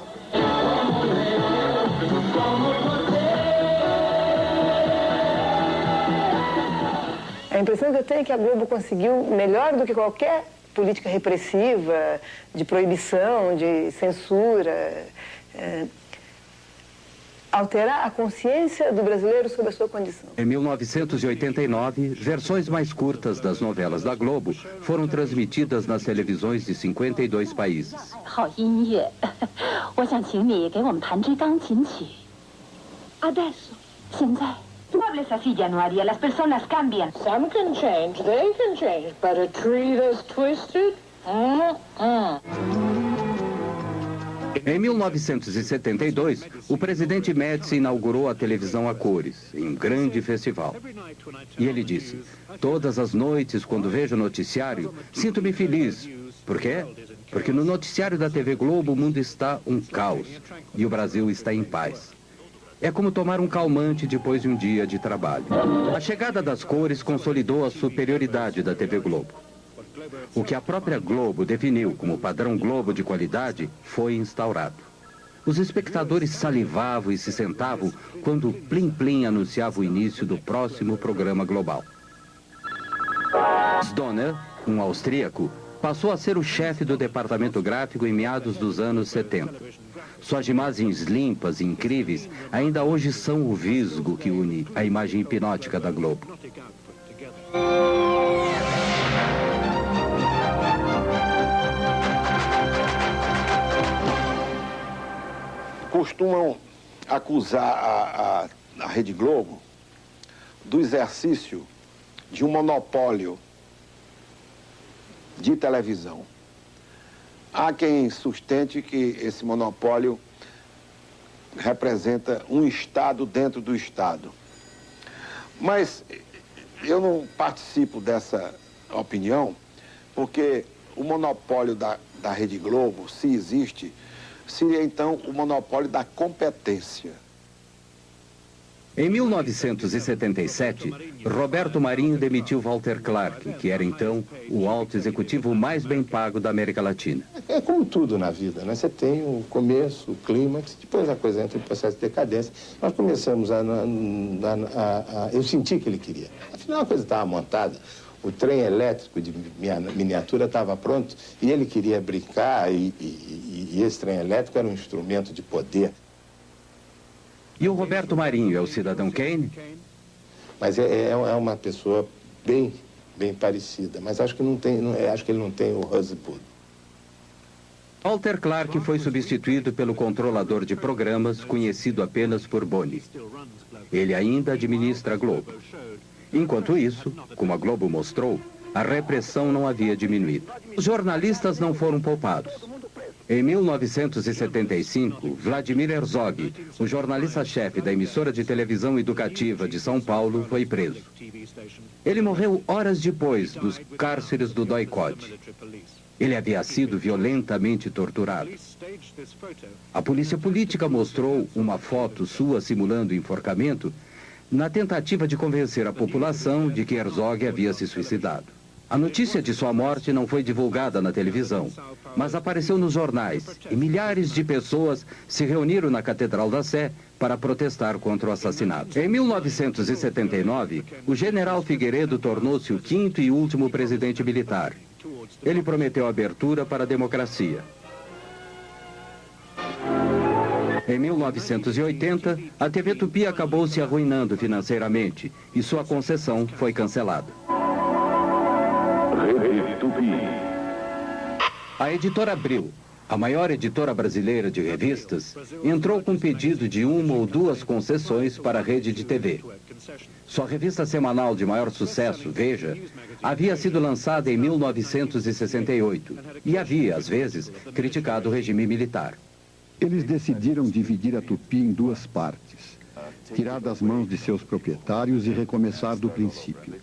A impressão que eu tenho é que a Globo conseguiu, melhor do que qualquer política repressiva, de proibição, de censura, alterar a consciência do brasileiro sobre a sua condição. Em 1989, versões mais curtas das novelas da Globo foram transmitidas nas televisões de 52 países. Tú hables así, Januaria. Las personas cambian. Some can change, they can change, but a tree that's twisted? Em 1972, o presidente Médici inaugurou a televisão a cores, em um grande festival. E ele disse: todas as noites, quando vejo o noticiário, sinto-me feliz. Por quê? Porque no noticiário da TV Globo o mundo está um caos e o Brasil está em paz. É como tomar um calmante depois de um dia de trabalho. A chegada das cores consolidou a superioridade da TV Globo. O que a própria Globo definiu como padrão Globo de qualidade foi instaurado. Os espectadores salivavam e se sentavam quando o Plim Plim anunciava o início do próximo programa global. Donner, um austríaco, passou a ser o chefe do departamento gráfico em meados dos anos 70. Suas imagens limpas e incríveis ainda hoje são o visgo que une a imagem hipnótica da Globo. Costumam acusar a Rede Globo do exercício de um monopólio de televisão. Há quem sustente que esse monopólio representa um Estado dentro do Estado. Mas eu não participo dessa opinião, porque o monopólio da Rede Globo, se existe, seria então o monopólio da competência. Em 1977, Roberto Marinho demitiu Walter Clark, que era então o alto executivo mais bem pago da América Latina. É como tudo na vida, né? Você tem o começo, o clímax, depois a coisa entra em processo de decadência. Nós começamos eu senti que ele queria. Afinal, a coisa estava montada. O trem elétrico de miniatura estava pronto e ele queria brincar e esse trem elétrico era um instrumento de poder. E o Roberto Marinho é o cidadão Kane? Mas é uma pessoa bem parecida, mas acho que ele não tem o Rosebud. Walter Clark foi substituído pelo controlador de programas, conhecido apenas por Boni. Ele ainda administra a Globo. Enquanto isso, como a Globo mostrou, a repressão não havia diminuído. Os jornalistas não foram poupados. Em 1975, Vladimir Herzog, o jornalista-chefe da emissora de televisão educativa de São Paulo, foi preso. Ele morreu horas depois dos cárceres do Doikod. Ele havia sido violentamente torturado. A polícia política mostrou uma foto sua simulando enforcamento na tentativa de convencer a população de que Herzog havia se suicidado. A notícia de sua morte não foi divulgada na televisão, mas apareceu nos jornais e milhares de pessoas se reuniram na Catedral da Sé para protestar contra o assassinato. Em 1979, o general Figueiredo tornou-se o quinto e último presidente militar. Ele prometeu abertura para a democracia. Em 1980, a TV Tupi acabou se arruinando financeiramente e sua concessão foi cancelada. A editora Abril, a maior editora brasileira de revistas, entrou com pedido de 1 ou 2 concessões para a rede de TV. Sua revista semanal de maior sucesso, Veja, havia sido lançada em 1968 e havia, às vezes, criticado o regime militar. Eles decidiram dividir a Tupi em 2 partes. tirar das mãos de seus proprietários e recomeçar do princípio.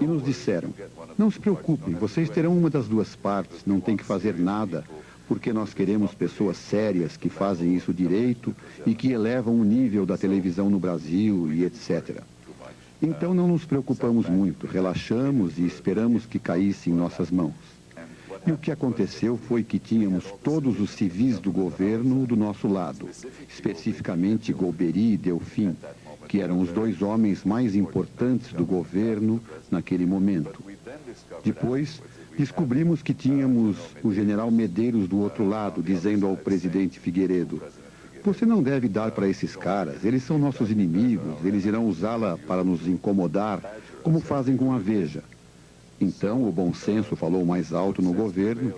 E nos disseram, não se preocupem, vocês terão uma das duas partes, não tem que fazer nada, porque nós queremos pessoas sérias que fazem isso direito e que elevam o nível da televisão no Brasil e etc. Então não nos preocupamos muito, relaxamos e esperamos que caísse em nossas mãos. E o que aconteceu foi que tínhamos todos os civis do governo do nosso lado, especificamente Golbery e Delfim, que eram os dois homens mais importantes do governo naquele momento. Depois, descobrimos que tínhamos o general Medeiros do outro lado, dizendo ao presidente Figueiredo, você não deve dar para esses caras, eles são nossos inimigos, eles irão usá-la para nos incomodar, como fazem com a Veja. Então, o bom senso falou mais alto no governo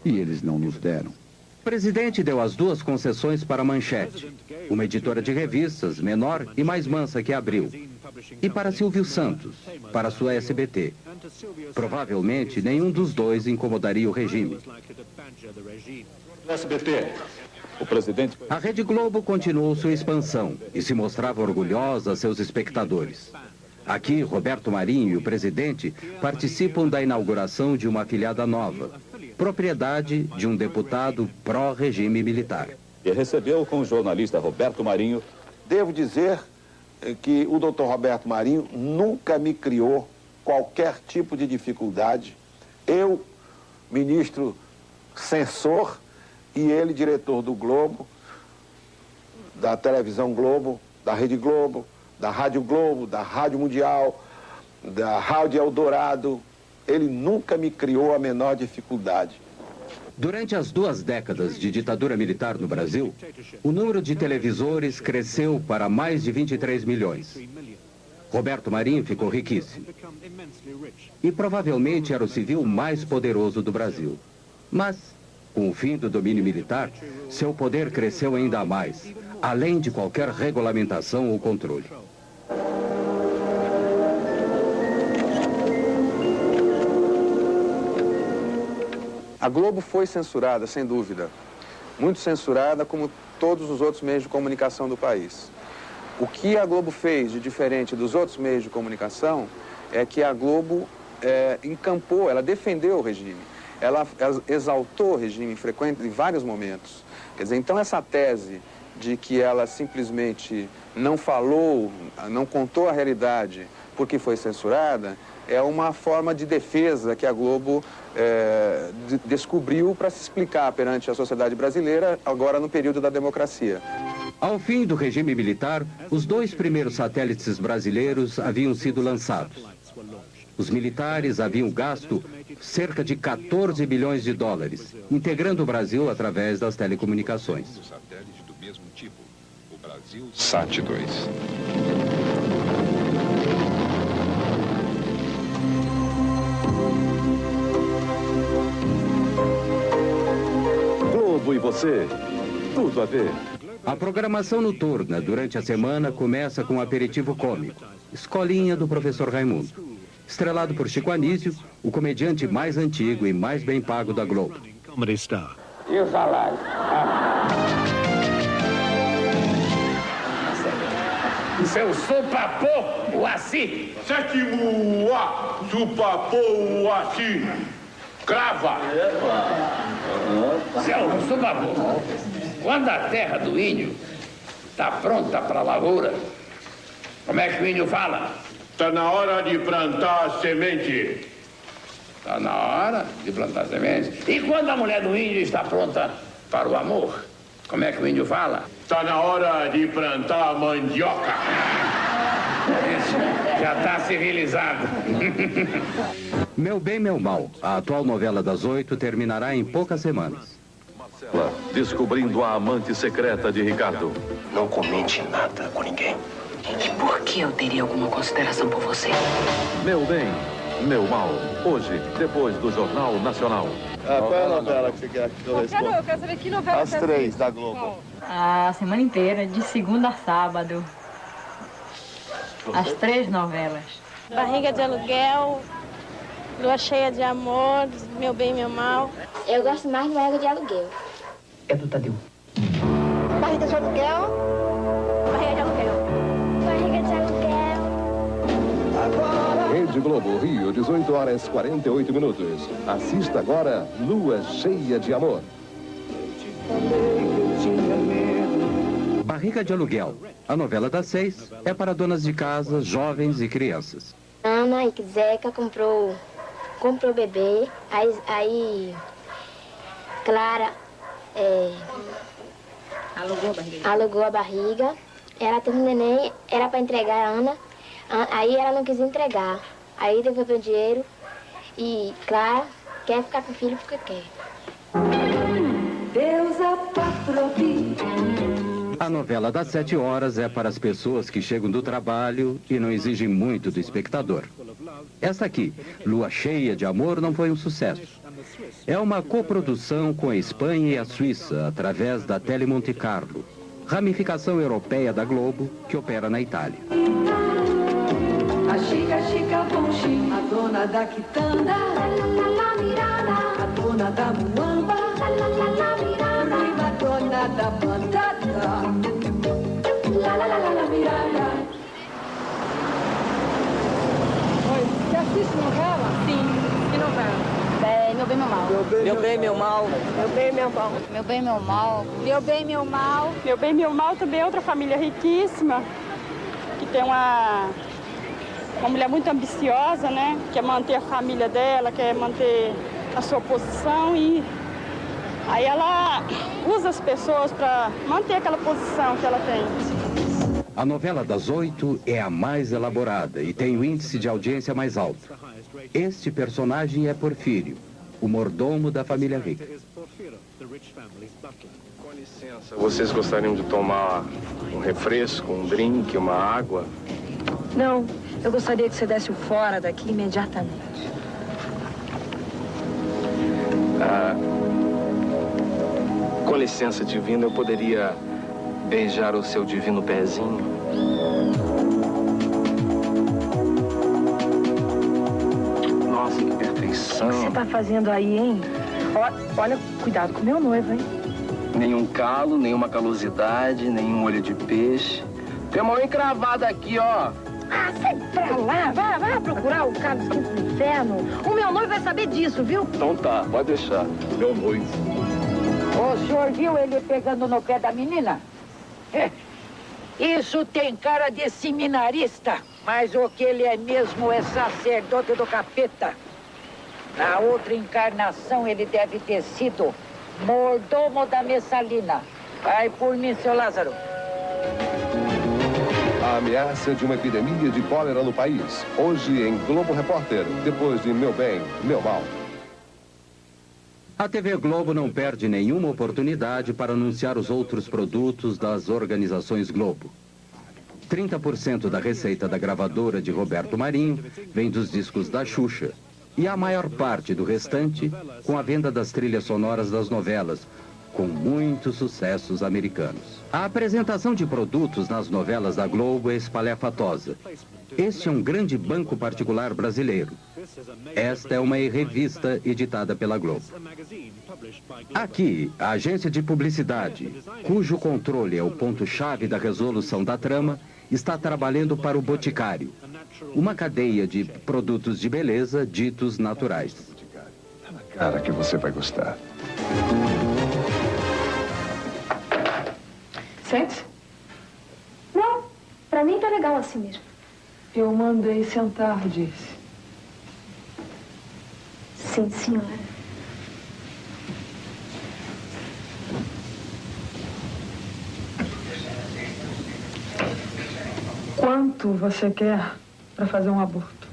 e eles não nos deram. O presidente deu as duas concessões para a Manchete, uma editora de revistas menor e mais mansa que a Abril, e para Silvio Santos, para sua SBT. Provavelmente, nenhum dos dois incomodaria o regime. SBT. O presidente... A Rede Globo continuou sua expansão e se mostrava orgulhosa a seus espectadores. Aqui, Roberto Marinho e o presidente participam da inauguração de uma afiliada nova, propriedade de um deputado pró-regime militar. E recebeu com o jornalista Roberto Marinho. Devo dizer que o doutor Roberto Marinho nunca me criou qualquer tipo de dificuldade. Eu, ministro censor, e ele, diretor do Globo, da televisão Globo, da Rede Globo, da Rádio Globo, da Rádio Mundial, da Rádio Eldorado. Ele nunca me criou a menor dificuldade. Durante as 2 décadas de ditadura militar no Brasil, o número de televisores cresceu para mais de 23 milhões. Roberto Marinho ficou riquíssimo. E provavelmente era o civil mais poderoso do Brasil. Mas, com o fim do domínio militar, seu poder cresceu ainda mais, além de qualquer regulamentação ou controle. A Globo foi censurada, sem dúvida. Muito censurada, como todos os outros meios de comunicação do país. O que a Globo fez de diferente dos outros meios de comunicação é que a Globo encampou, ela defendeu o regime. Ela exaltou o regime em vários momentos. Quer dizer, então essa tese de que ela simplesmente não falou, não contou a realidade porque foi censurada, é uma forma de defesa que a Globo descobriu para se explicar perante a sociedade brasileira, agora no período da democracia. Ao fim do regime militar, os 2 primeiros satélites brasileiros haviam sido lançados. Os militares haviam gasto cerca de 14 bilhões de dólares, integrando o Brasil através das telecomunicações. SAT-2. Globo e você, tudo a ver. A programação noturna durante a semana começa com um aperitivo cômico, Escolinha do Professor Raimundo. Estrelado por Chico Anísio, o comediante mais antigo e mais bem pago da Globo. E o salário? Seu supapô, o Assi. Sétimo A, supapô, o Assi. Crava. Seu supapô, quando a terra do índio está pronta para a lavoura, como é que o índio fala? Está na hora de plantar a semente. Está na hora de plantar semente. E quando a mulher do índio está pronta para o amor, como é que o índio fala? Está na hora de plantar a mandioca. Já está civilizado. Meu Bem, Meu Mal, a atual novela das 8, terminará em poucas semanas. Descobrindo a amante secreta de Ricardo. Não comente nada com ninguém. E por que eu teria alguma consideração por você? Meu Bem, Meu Mal. Hoje, depois do Jornal Nacional. Qual é a novela que você quer que eu responda? Eu quero saber que novela. As 3 da Globo. A semana inteira, de segunda a sábado. As 3 novelas. Barriga de Aluguel, Lua Cheia de Amor, Meu Bem, Meu Mal. Eu gosto mais de Barriga de Aluguel. É do Tadeu. Barriga de Aluguel. Barriga de Aluguel. Rede Globo, Rio, 18 horas 48 minutos. Assista agora Lua Cheia de Amor. Barriga de Aluguel. A novela das 6 é para donas de casa, jovens e crianças. Ana e Zeca comprou o bebê, aí Clara alugou a barriga. Ela teve um neném, era para entregar a Ana, aí ela não quis entregar. Aí devolveu o dinheiro e Clara quer ficar com o filho porque quer. Deus apatrone. A novela das 7 horas é para as pessoas que chegam do trabalho e não exigem muito do espectador. Esta aqui, Lua Cheia de Amor, não foi um sucesso. É uma coprodução com a Espanha e a Suíça, através da Tele Monte Carlo, ramificação europeia da Globo, que opera na Itália. A Chica Bonchi, a dona da quitanda, a dona da muamba, a dona da batata, mirada. Oi, você assiste novela? Sim, que novela? Meu Bem, Meu Mal. Meu Bem, Meu Mal. Meu Bem, Meu Mal. Meu Bem, Meu Mal. Meu Bem, Meu Mal. Meu Bem, Meu Mal também é outra família riquíssima, que tem uma mulher muito ambiciosa, né? Quer manter a família dela, quer manter a sua posição e aí ela usa as pessoas para manter aquela posição que ela tem. A novela das 8 é a mais elaborada e tem o índice de audiência mais alto. Este personagem é Porfírio, o mordomo da família rica. Com licença, vocês gostariam de tomar um refresco, um drink, uma água? Não, eu gostaria que você desse o fora daqui imediatamente. Com licença, divino, eu poderia beijar o seu divino pezinho? Nossa, que perfeição. O que você está fazendo aí, hein? Olha, cuidado com o meu noivo, hein? Nenhum calo, nenhuma calosidade, nenhum olho de peixe. Tem uma mão encravada aqui, ó. Ah, sai pra lá, vai procurar o Carlos Quinto do Inferno. O meu noivo vai saber disso, viu? Então tá, pode deixar. Meu noivo. O senhor viu ele pegando no pé da menina? Isso tem cara de seminarista, mas o que ele é mesmo é sacerdote do capeta. Na outra encarnação ele deve ter sido mordomo da Messalina. Vai por mim, seu Lázaro. A ameaça de uma epidemia de cólera no país. Hoje em Globo Repórter, depois de Meu Bem, Meu Mal. A TV Globo não perde nenhuma oportunidade para anunciar os outros produtos das organizações Globo. 30% da receita da gravadora de Roberto Marinho vem dos discos da Xuxa. E a maior parte do restante com a venda das trilhas sonoras das novelas, com muitos sucessos americanos. A apresentação de produtos nas novelas da Globo é espalhafatosa. Este é um grande banco particular brasileiro. Esta é uma revista editada pela Globo. Aqui, a agência de publicidade, cujo controle é o ponto-chave da resolução da trama, está trabalhando para o Boticário, uma cadeia de produtos de beleza ditos naturais. Cara, que você vai gostar. Sente? Não, pra mim tá legal assim mesmo. Eu mandei sentar, disse. Sim, senhora. Quanto você quer para fazer um aborto?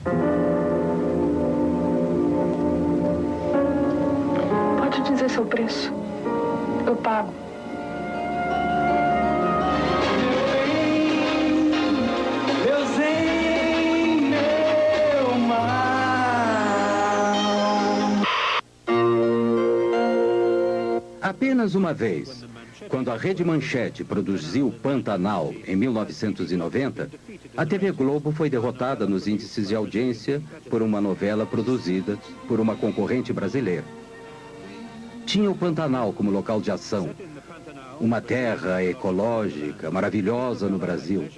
Pode dizer seu preço. Eu pago. Apenas uma vez, quando a Rede Manchete produziu Pantanal em 1990, a TV Globo foi derrotada nos índices de audiência por uma novela produzida por uma concorrente brasileira. Tinha o Pantanal como local de ação, uma terra ecológica maravilhosa no Brasil,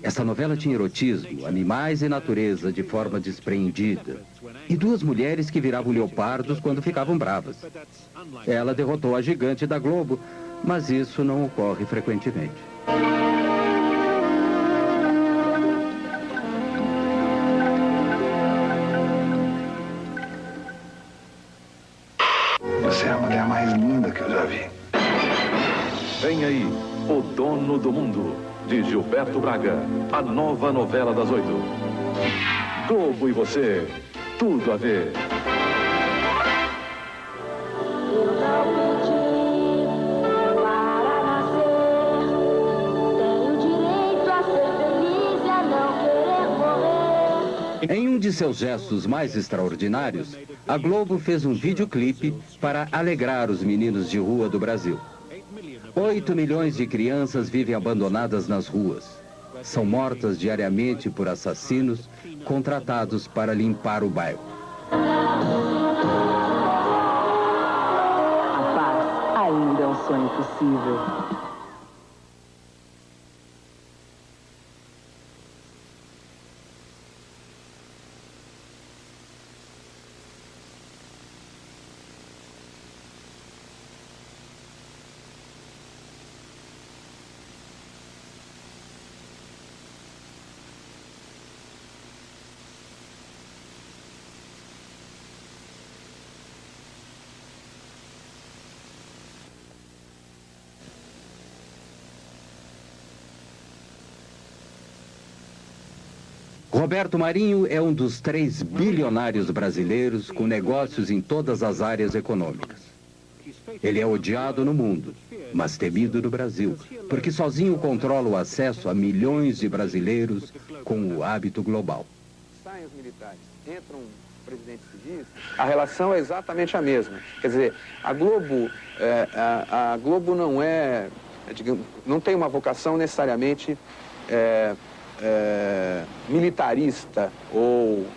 Essa novela tinha erotismo, animais e natureza de forma despreendida. E duas mulheres que viravam leopardos quando ficavam bravas. Ela derrotou a gigante da Globo, mas isso não ocorre frequentemente. Você é a mulher mais linda que eu já vi. Vem aí, O Dono do Mundo, de Gilberto Braga. A nova novela das 8. Globo e você, tudo a ver. Em um de seus gestos mais extraordinários, a Globo fez um videoclipe para alegrar os meninos de rua do Brasil. 8 milhões de crianças vivem abandonadas nas ruas. São mortas diariamente por assassinos contratados para limpar o bairro. A paz ainda é um sonho possível. Roberto Marinho é um dos 3 bilionários brasileiros com negócios em todas as áreas econômicas. Ele é odiado no mundo, mas temido no Brasil, porque sozinho controla o acesso a milhões de brasileiros com o hábito global. Saem os militares, entram presidentes civis, a relação é exatamente a mesma. Quer dizer, a Globo não é, digamos, não tem uma vocação necessariamente militarista ou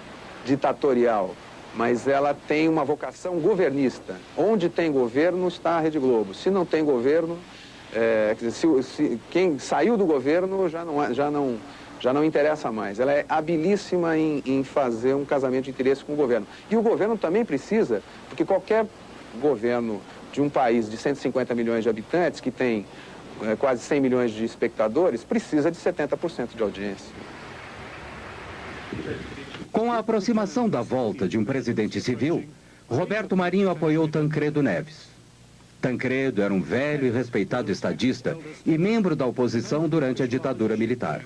ditatorial, mas ela tem uma vocação governista. Onde tem governo está a Rede Globo. Se não tem governo, quer dizer, quem saiu do governo já não interessa mais. Ela é habilíssima em fazer um casamento de interesse com o governo. E o governo também precisa, porque qualquer governo de um país de 150 milhões de habitantes, que tem quase 100 milhões de espectadores, precisa de 70% de audiência. Com a aproximação da volta de um presidente civil, Roberto Marinho apoiou Tancredo Neves. Tancredo era um velho e respeitado estadista e membro da oposição durante a ditadura militar.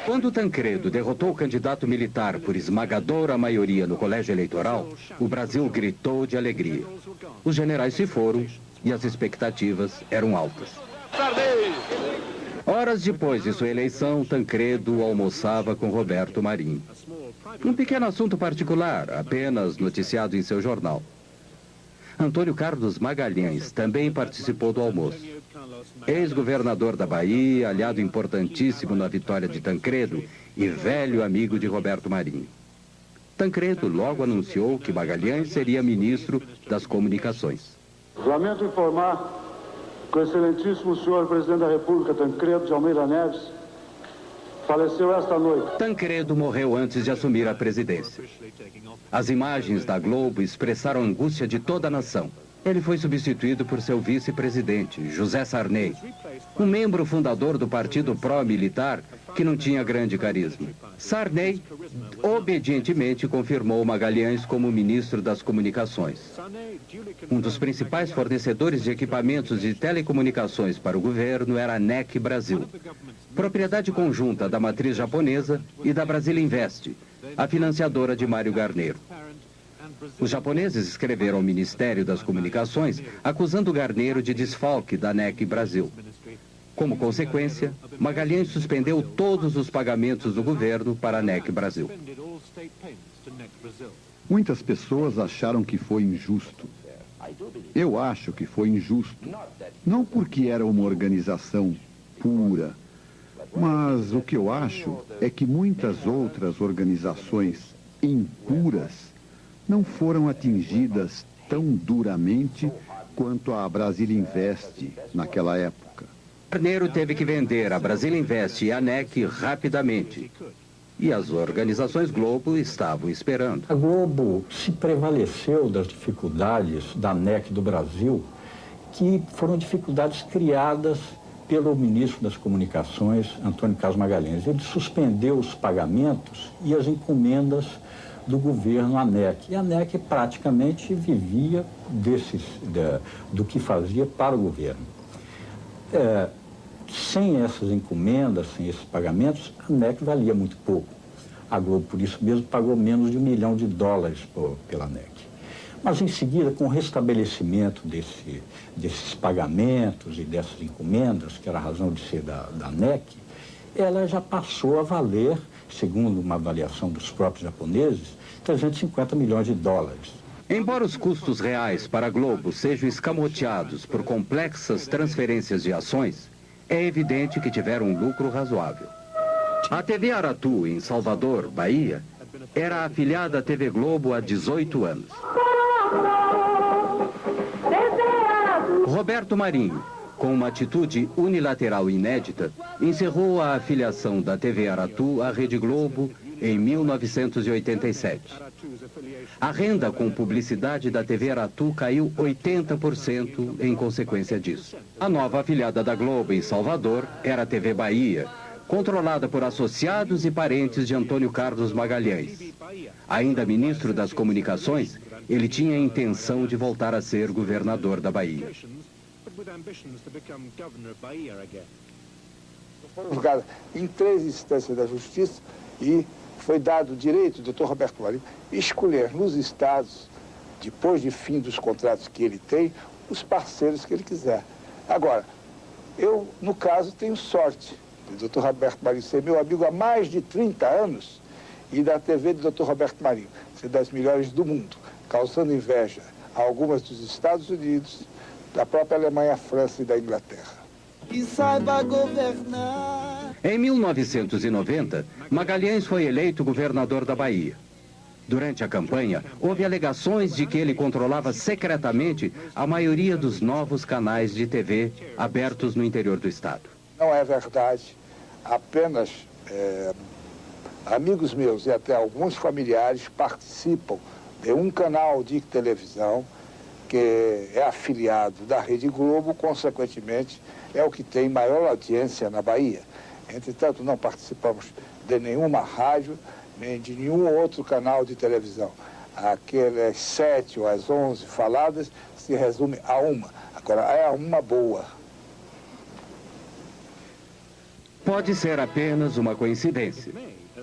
Quando Tancredo derrotou o candidato militar por esmagadora maioria no colégio eleitoral, o Brasil gritou de alegria. Os generais se foram e as expectativas eram altas. Horas depois de sua eleição, Tancredo almoçava com Roberto Marinho. Um pequeno assunto particular, apenas noticiado em seu jornal. Antônio Carlos Magalhães também participou do almoço. Ex-governador da Bahia, aliado importantíssimo na vitória de Tancredo e velho amigo de Roberto Marinho. Tancredo logo anunciou que Magalhães seria ministro das Comunicações. Lamento informar que o excelentíssimo senhor presidente da República, Tancredo de Almeida Neves, faleceu esta noite. Tancredo morreu antes de assumir a presidência. As imagens da Globo expressaram a angústia de toda a nação. Ele foi substituído por seu vice-presidente, José Sarney, um membro fundador do partido pró-militar que não tinha grande carisma. Sarney obedientemente confirmou Magalhães como ministro das Comunicações. Um dos principais fornecedores de equipamentos de telecomunicações para o governo era a NEC Brasil, propriedade conjunta da matriz japonesa e da Brasil Invest, a financiadora de Mário Garneiro. Os japoneses escreveram ao Ministério das Comunicações acusando Garneiro de desfalque da NEC Brasil. Como consequência, Magalhães suspendeu todos os pagamentos do governo para a NEC Brasil. Muitas pessoas acharam que foi injusto. Eu acho que foi injusto. Não porque era uma organização pura, mas o que eu acho é que muitas outras organizações impuras não foram atingidas tão duramente quanto a Brasilinvest naquela época. Carneiro teve que vender a Brasilinvest e a ANEC rapidamente. E as organizações Globo estavam esperando. A Globo se prevaleceu das dificuldades da ANEC do Brasil, que foram dificuldades criadas pelo ministro das Comunicações, Antônio Carlos Magalhães. Ele suspendeu os pagamentos e as encomendas do governo ANEC. E a ANEC praticamente vivia do que fazia para o governo. Sem essas encomendas, sem esses pagamentos, a ANEC valia muito pouco. A Globo, por isso mesmo, pagou menos de $1 milhão pela ANEC. Mas, em seguida, com o restabelecimento desses pagamentos e dessas encomendas, que era a razão de ser da ANEC, ela já passou a valer, segundo uma avaliação dos próprios japoneses, $350 milhões. Embora os custos reais para a Globo sejam escamoteados por complexas transferências de ações, é evidente que tiveram um lucro razoável. A TV Aratu, em Salvador, Bahia, era afiliada à TV Globo há 18 anos. Roberto Marinho, com uma atitude unilateral inédita, encerrou a afiliação da TV Aratu à Rede Globo em 1987. A renda com publicidade da TV Aratu caiu 80% em consequência disso. A nova afiliada da Globo em Salvador era a TV Bahia, controlada por associados e parentes de Antônio Carlos Magalhães. Ainda ministro das Comunicações, ele tinha a intenção de voltar a ser governador da Bahia. Foi julgado em 3 instâncias da Justiça e foi dado o direito ao Dr. Roberto Marinho escolher nos estados, depois de fim dos contratos que ele tem, os parceiros que ele quiser. Agora, eu, no caso, tenho sorte do Dr. Roberto Marinho ser meu amigo há mais de 30 anos e da TV do Dr. Roberto Marinho ser das melhores do mundo, causando inveja a algumas dos Estados Unidos, da própria Alemanha, França e da Inglaterra. Que saiba governar. Em 1990, Magalhães foi eleito governador da Bahia. Durante a campanha, houve alegações de que ele controlava secretamente a maioria dos novos canais de TV abertos no interior do estado. Não é verdade. Apenas amigos meus e até alguns familiares participam de um canal de televisão que é afiliado da Rede Globo, consequentemente, é o que tem maior audiência na Bahia. Entretanto, não participamos de nenhuma rádio, nem de nenhum outro canal de televisão. Aquelas 7 ou as 11 faladas se resume a uma. Agora, é uma boa. Pode ser apenas uma coincidência,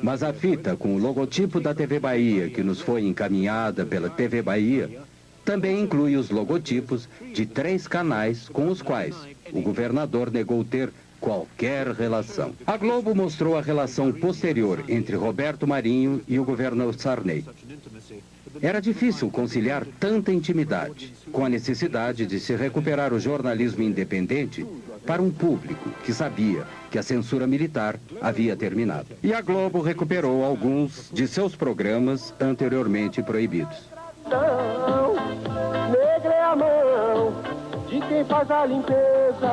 mas a fita com o logotipo da TV Bahia, que nos foi encaminhada pela TV Bahia, também inclui os logotipos de 3 canais com os quais o governador negou ter qualquer relação. A Globo mostrou a relação posterior entre Roberto Marinho e o governador Sarney. Era difícil conciliar tanta intimidade com a necessidade de se recuperar o jornalismo independente para um público que sabia que a censura militar havia terminado. E a Globo recuperou alguns de seus programas anteriormente proibidos. Negra é a mão de quem faz a limpeza,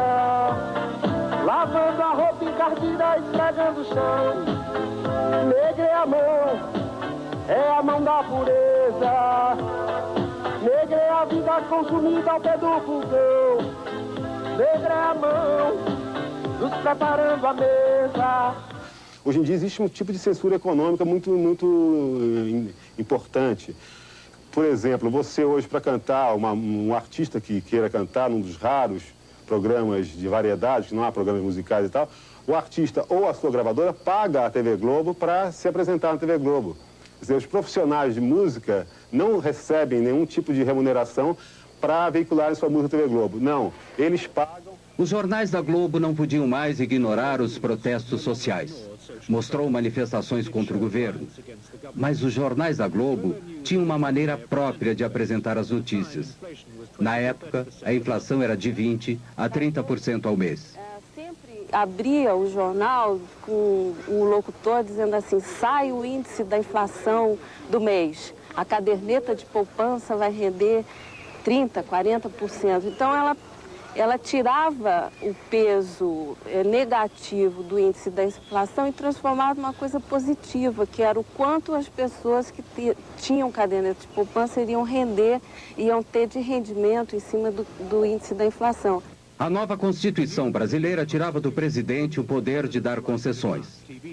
lavando a roupa encardida, esfregando o chão. Negra é a mão da pureza. Negra é a vida consumida ao pé do fogão. Negra é a mão dos preparando a mesa. Hoje em dia existe um tipo de censura econômica muito importante. Por exemplo, você hoje para cantar, um artista que queira cantar num dos raros programas de variedades, que não há programas musicais e tal, o artista ou a sua gravadora paga a TV Globo para se apresentar na TV Globo. Quer dizer, os profissionais de música não recebem nenhum tipo de remuneração para veicular sua música na TV Globo. Não, eles pagam. Os jornais da Globo não podiam mais ignorar os protestos sociais. Mostrou manifestações contra o governo. Mas os jornais da Globo tinham uma maneira própria de apresentar as notícias. Na época, a inflação era de 20% a 30% ao mês. Sempre abria o jornal com um locutor dizendo assim, sai o índice da inflação do mês. a caderneta de poupança vai render 30%, 40%. Então, ela tirava o peso negativo do índice da inflação e transformava numa coisa positiva, que era o quanto as pessoas que tinham caderneta de poupança iam ter de rendimento em cima do índice da inflação. A nova Constituição brasileira tirava do presidente o poder de dar concessões.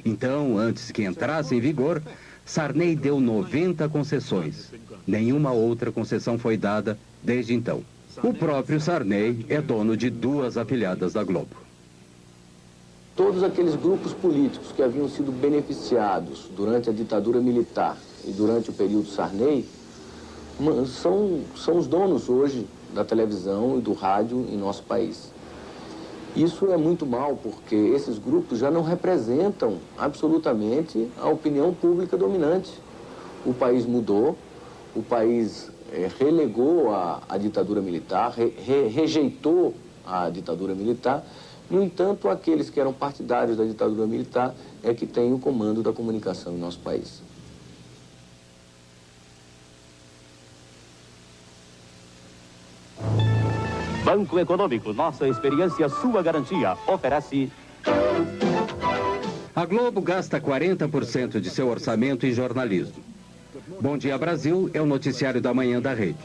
Então, antes que entrasse em vigor, Sarney deu 90 concessões. Nenhuma outra concessão foi dada desde então. O próprio Sarney é dono de 2 afiliadas da Globo. Todos aqueles grupos políticos que haviam sido beneficiados durante a ditadura militar e durante o período Sarney são os donos hoje da televisão e do rádio em nosso país. Isso é muito mal, porque esses grupos já não representam absolutamente a opinião pública dominante. O país mudou, o país relegou a ditadura militar, rejeitou a ditadura militar. No entanto, aqueles que eram partidários da ditadura militar é que têm o comando da comunicação em nosso país. Banco Econômico, nossa experiência, sua garantia, oferece... A Globo gasta 40% de seu orçamento em jornalismo. Bom Dia Brasil é o noticiário da manhã da rede.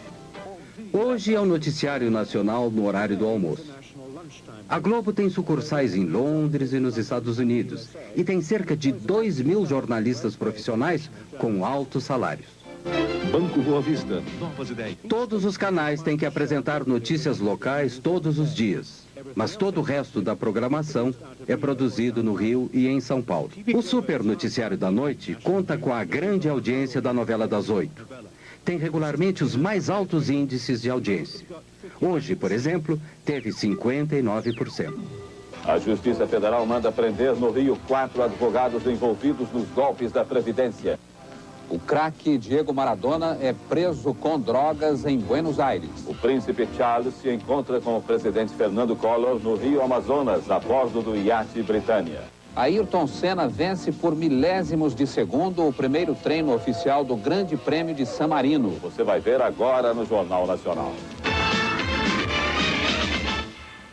Hoje é o noticiário nacional no horário do almoço. A Globo tem sucursais em Londres e nos Estados Unidos e tem cerca de 2.000 jornalistas profissionais com altos salários. Banco Boa Vista, novas ideias. Todos os canais têm que apresentar notícias locais todos os dias, mas todo o resto da programação é produzido no Rio e em São Paulo. O Super Noticiário da Noite conta com a grande audiência da novela das 8. Tem regularmente os mais altos índices de audiência. Hoje, por exemplo, teve 59%. A Justiça Federal manda prender no Rio 4 advogados envolvidos nos golpes da Previdência. O craque Diego Maradona é preso com drogas em Buenos Aires. O príncipe Charles se encontra com o presidente Fernando Collor no Rio Amazonas, a bordo do iate Britânia. Ayrton Senna vence por milésimos de segundo o primeiro treino oficial do Grande Prêmio de San Marino. Você vai ver agora no Jornal Nacional.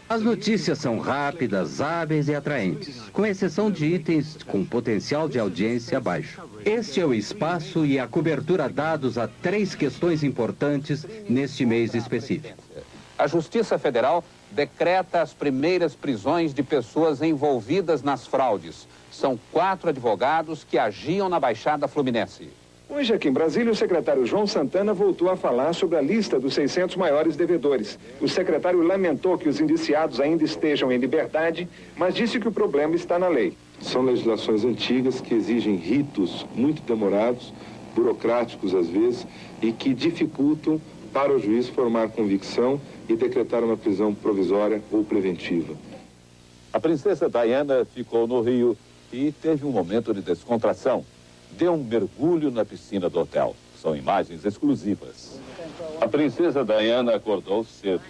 As notícias são rápidas, hábeis e atraentes, com exceção de itens com potencial de audiência baixo. Este é o espaço e a cobertura dados a 3 questões importantes neste mês específico. A Justiça Federal decreta as primeiras prisões de pessoas envolvidas nas fraudes. São 4 advogados que agiam na Baixada Fluminense. Hoje, aqui em Brasília, o secretário João Santana voltou a falar sobre a lista dos 600 maiores devedores. O secretário lamentou que os indiciados ainda estejam em liberdade, mas disse que o problema está na lei. São legislações antigas que exigem ritos muito demorados, burocráticos às vezes, e que dificultam para o juiz formar convicção e decretar uma prisão provisória ou preventiva. A princesa Diana ficou no Rio e teve um momento de descontração. Deu um mergulho na piscina do hotel. São imagens exclusivas. A princesa Diana acordou cedo.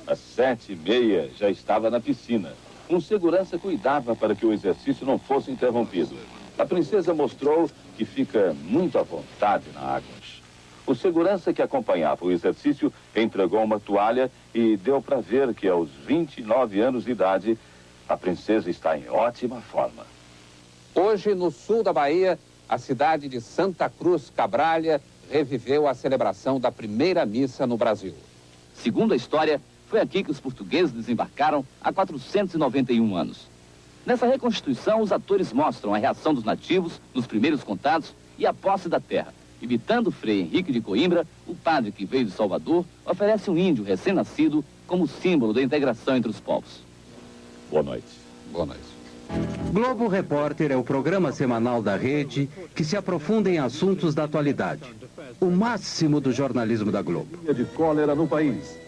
Às 7h30 já estava na piscina. Um segurança cuidava para que o exercício não fosse interrompido. A princesa mostrou que fica muito à vontade na água. O segurança que acompanhava o exercício entregou uma toalha e deu para ver que aos 29 anos de idade, a princesa está em ótima forma. Hoje, no sul da Bahia, a cidade de Santa Cruz Cabralha reviveu a celebração da primeira missa no Brasil. Segundo a história, foi aqui que os portugueses desembarcaram há 491 anos. Nessa reconstituição, os atores mostram a reação dos nativos nos primeiros contatos e a posse da terra. Imitando Frei Henrique de Coimbra, o padre que veio de Salvador oferece um índio recém-nascido como símbolo da integração entre os povos. Boa noite. Boa noite. Globo Repórter é o programa semanal da rede que se aprofunda em assuntos da atualidade. O máximo do jornalismo da Globo. De cólera no país.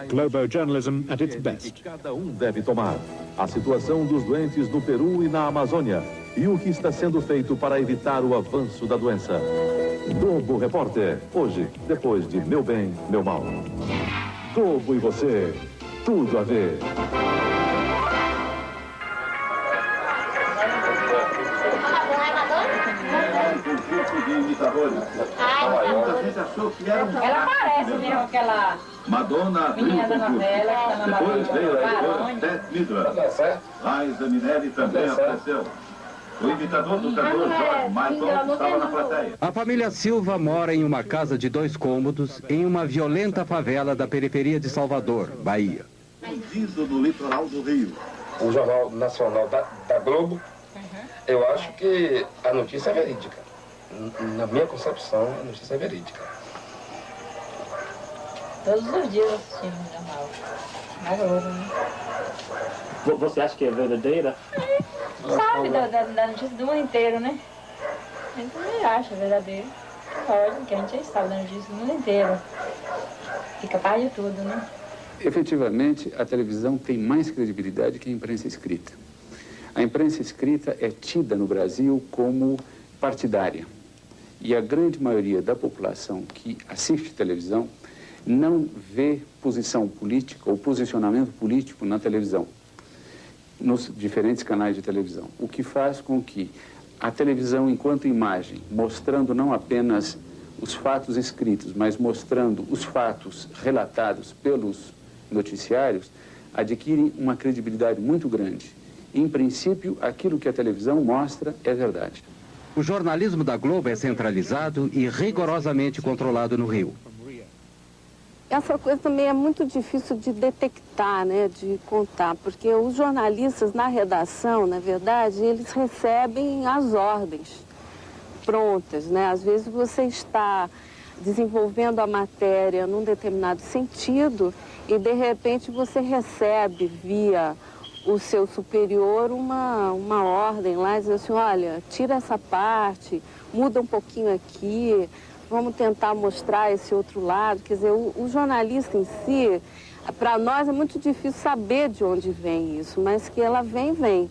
Globo journalism at its best. Cada um deve tomar. A situação dos doentes no Peru e na Amazônia. E o que está sendo feito para evitar o avanço da doença. Globo Repórter. Hoje, depois de Meu Bem, Meu Mal. Globo e você. Tudo a ver. Muita gente achou que era um... Ela parece mesmo aquela Madonna menina da novela que está na Depois veio a editora Barões. Beth Midler. Liza Minelli também apareceu. O imitador do cantor George Michael estava na plateia. A família Silva mora em uma casa de 2 cômodos em uma violenta favela da periferia de Salvador, Bahia. Perdido no litoral do Rio. O Jornal Nacional da Globo, eu acho que a notícia é verídica. Na minha concepção, a notícia é verídica. Todos os dias assistindo o jornal. Na Globo, né? Você acha que é verdadeira? Sabe da notícia do mundo inteiro, né? A gente também acha verdadeiro. Lógico que a gente já sabe da notícia do mundo inteiro. Fica par de tudo, né? Efetivamente, a televisão tem mais credibilidade que a imprensa escrita. A imprensa escrita é tida no Brasil como partidária. E a grande maioria da população que assiste televisão não vê posição política ou posicionamento político na televisão, nos diferentes canais de televisão. O que faz com que a televisão, enquanto imagem, mostrando não apenas os fatos escritos, mas mostrando os fatos relatados pelos noticiários, adquire uma credibilidade muito grande. Em princípio, aquilo que a televisão mostra é verdade. O jornalismo da Globo é centralizado e rigorosamente controlado no Rio. Essa coisa também é muito difícil de detectar, né, de contar, porque os jornalistas na redação, na verdade, eles recebem as ordens prontas, né? Às vezes você está desenvolvendo a matéria num determinado sentido e, de repente, você recebe via o seu superior uma ordem lá, dizendo assim, olha, tira essa parte, muda um pouquinho aqui, vamos tentar mostrar esse outro lado. Quer dizer, o jornalista em si, para nós é muito difícil saber de onde vem isso, mas que ela vem, vem.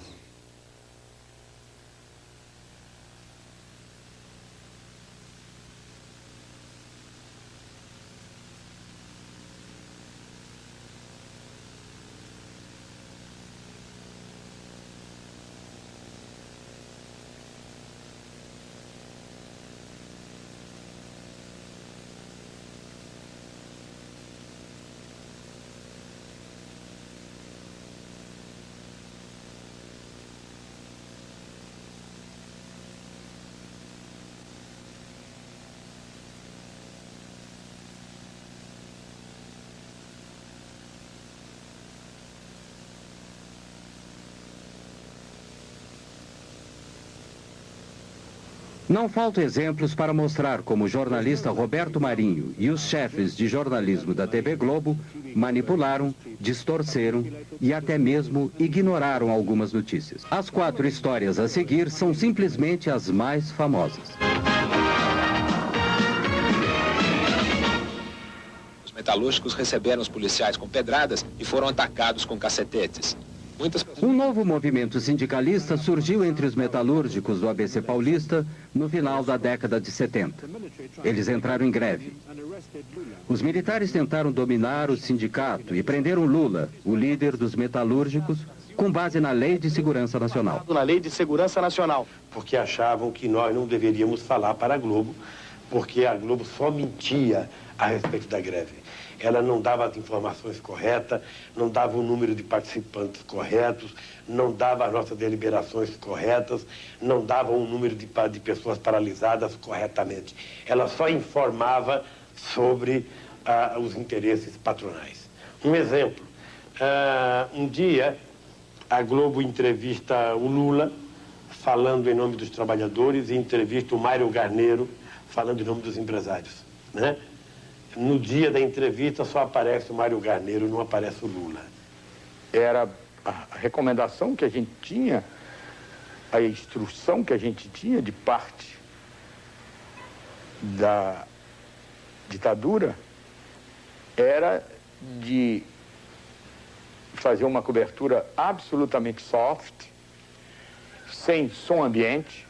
Não faltam exemplos para mostrar como o jornalista Roberto Marinho e os chefes de jornalismo da TV Globo manipularam, distorceram e até mesmo ignoraram algumas notícias. As 4 histórias a seguir são simplesmente as mais famosas. Os metalúrgicos receberam os policiais com pedradas e foram atacados com cacetetes. Um novo movimento sindicalista surgiu entre os metalúrgicos do ABC Paulista no final da década de 70. Eles entraram em greve. Os militares tentaram dominar o sindicato e prenderam Lula, o líder dos metalúrgicos, com base na Lei de Segurança Nacional. Na Lei de Segurança Nacional. Porque achavam que nós não deveríamos falar para a Globo, porque a Globo só mentia a respeito da greve. Ela não dava as informações corretas, não dava o número de participantes corretos, não dava as nossas deliberações corretas, não dava o número de pessoas paralisadas corretamente. Ela só informava sobre os interesses patronais. Um exemplo, um dia a Globo entrevista o Lula, falando em nome dos trabalhadores, e entrevista o Mário Garneiro, falando em nome dos empresários, né? No dia da entrevista só aparece o Mário Garneiro, não aparece o Lula. Era a recomendação que a gente tinha, a instrução que a gente tinha de parte da ditadura era de fazer uma cobertura absolutamente soft, sem som ambiente,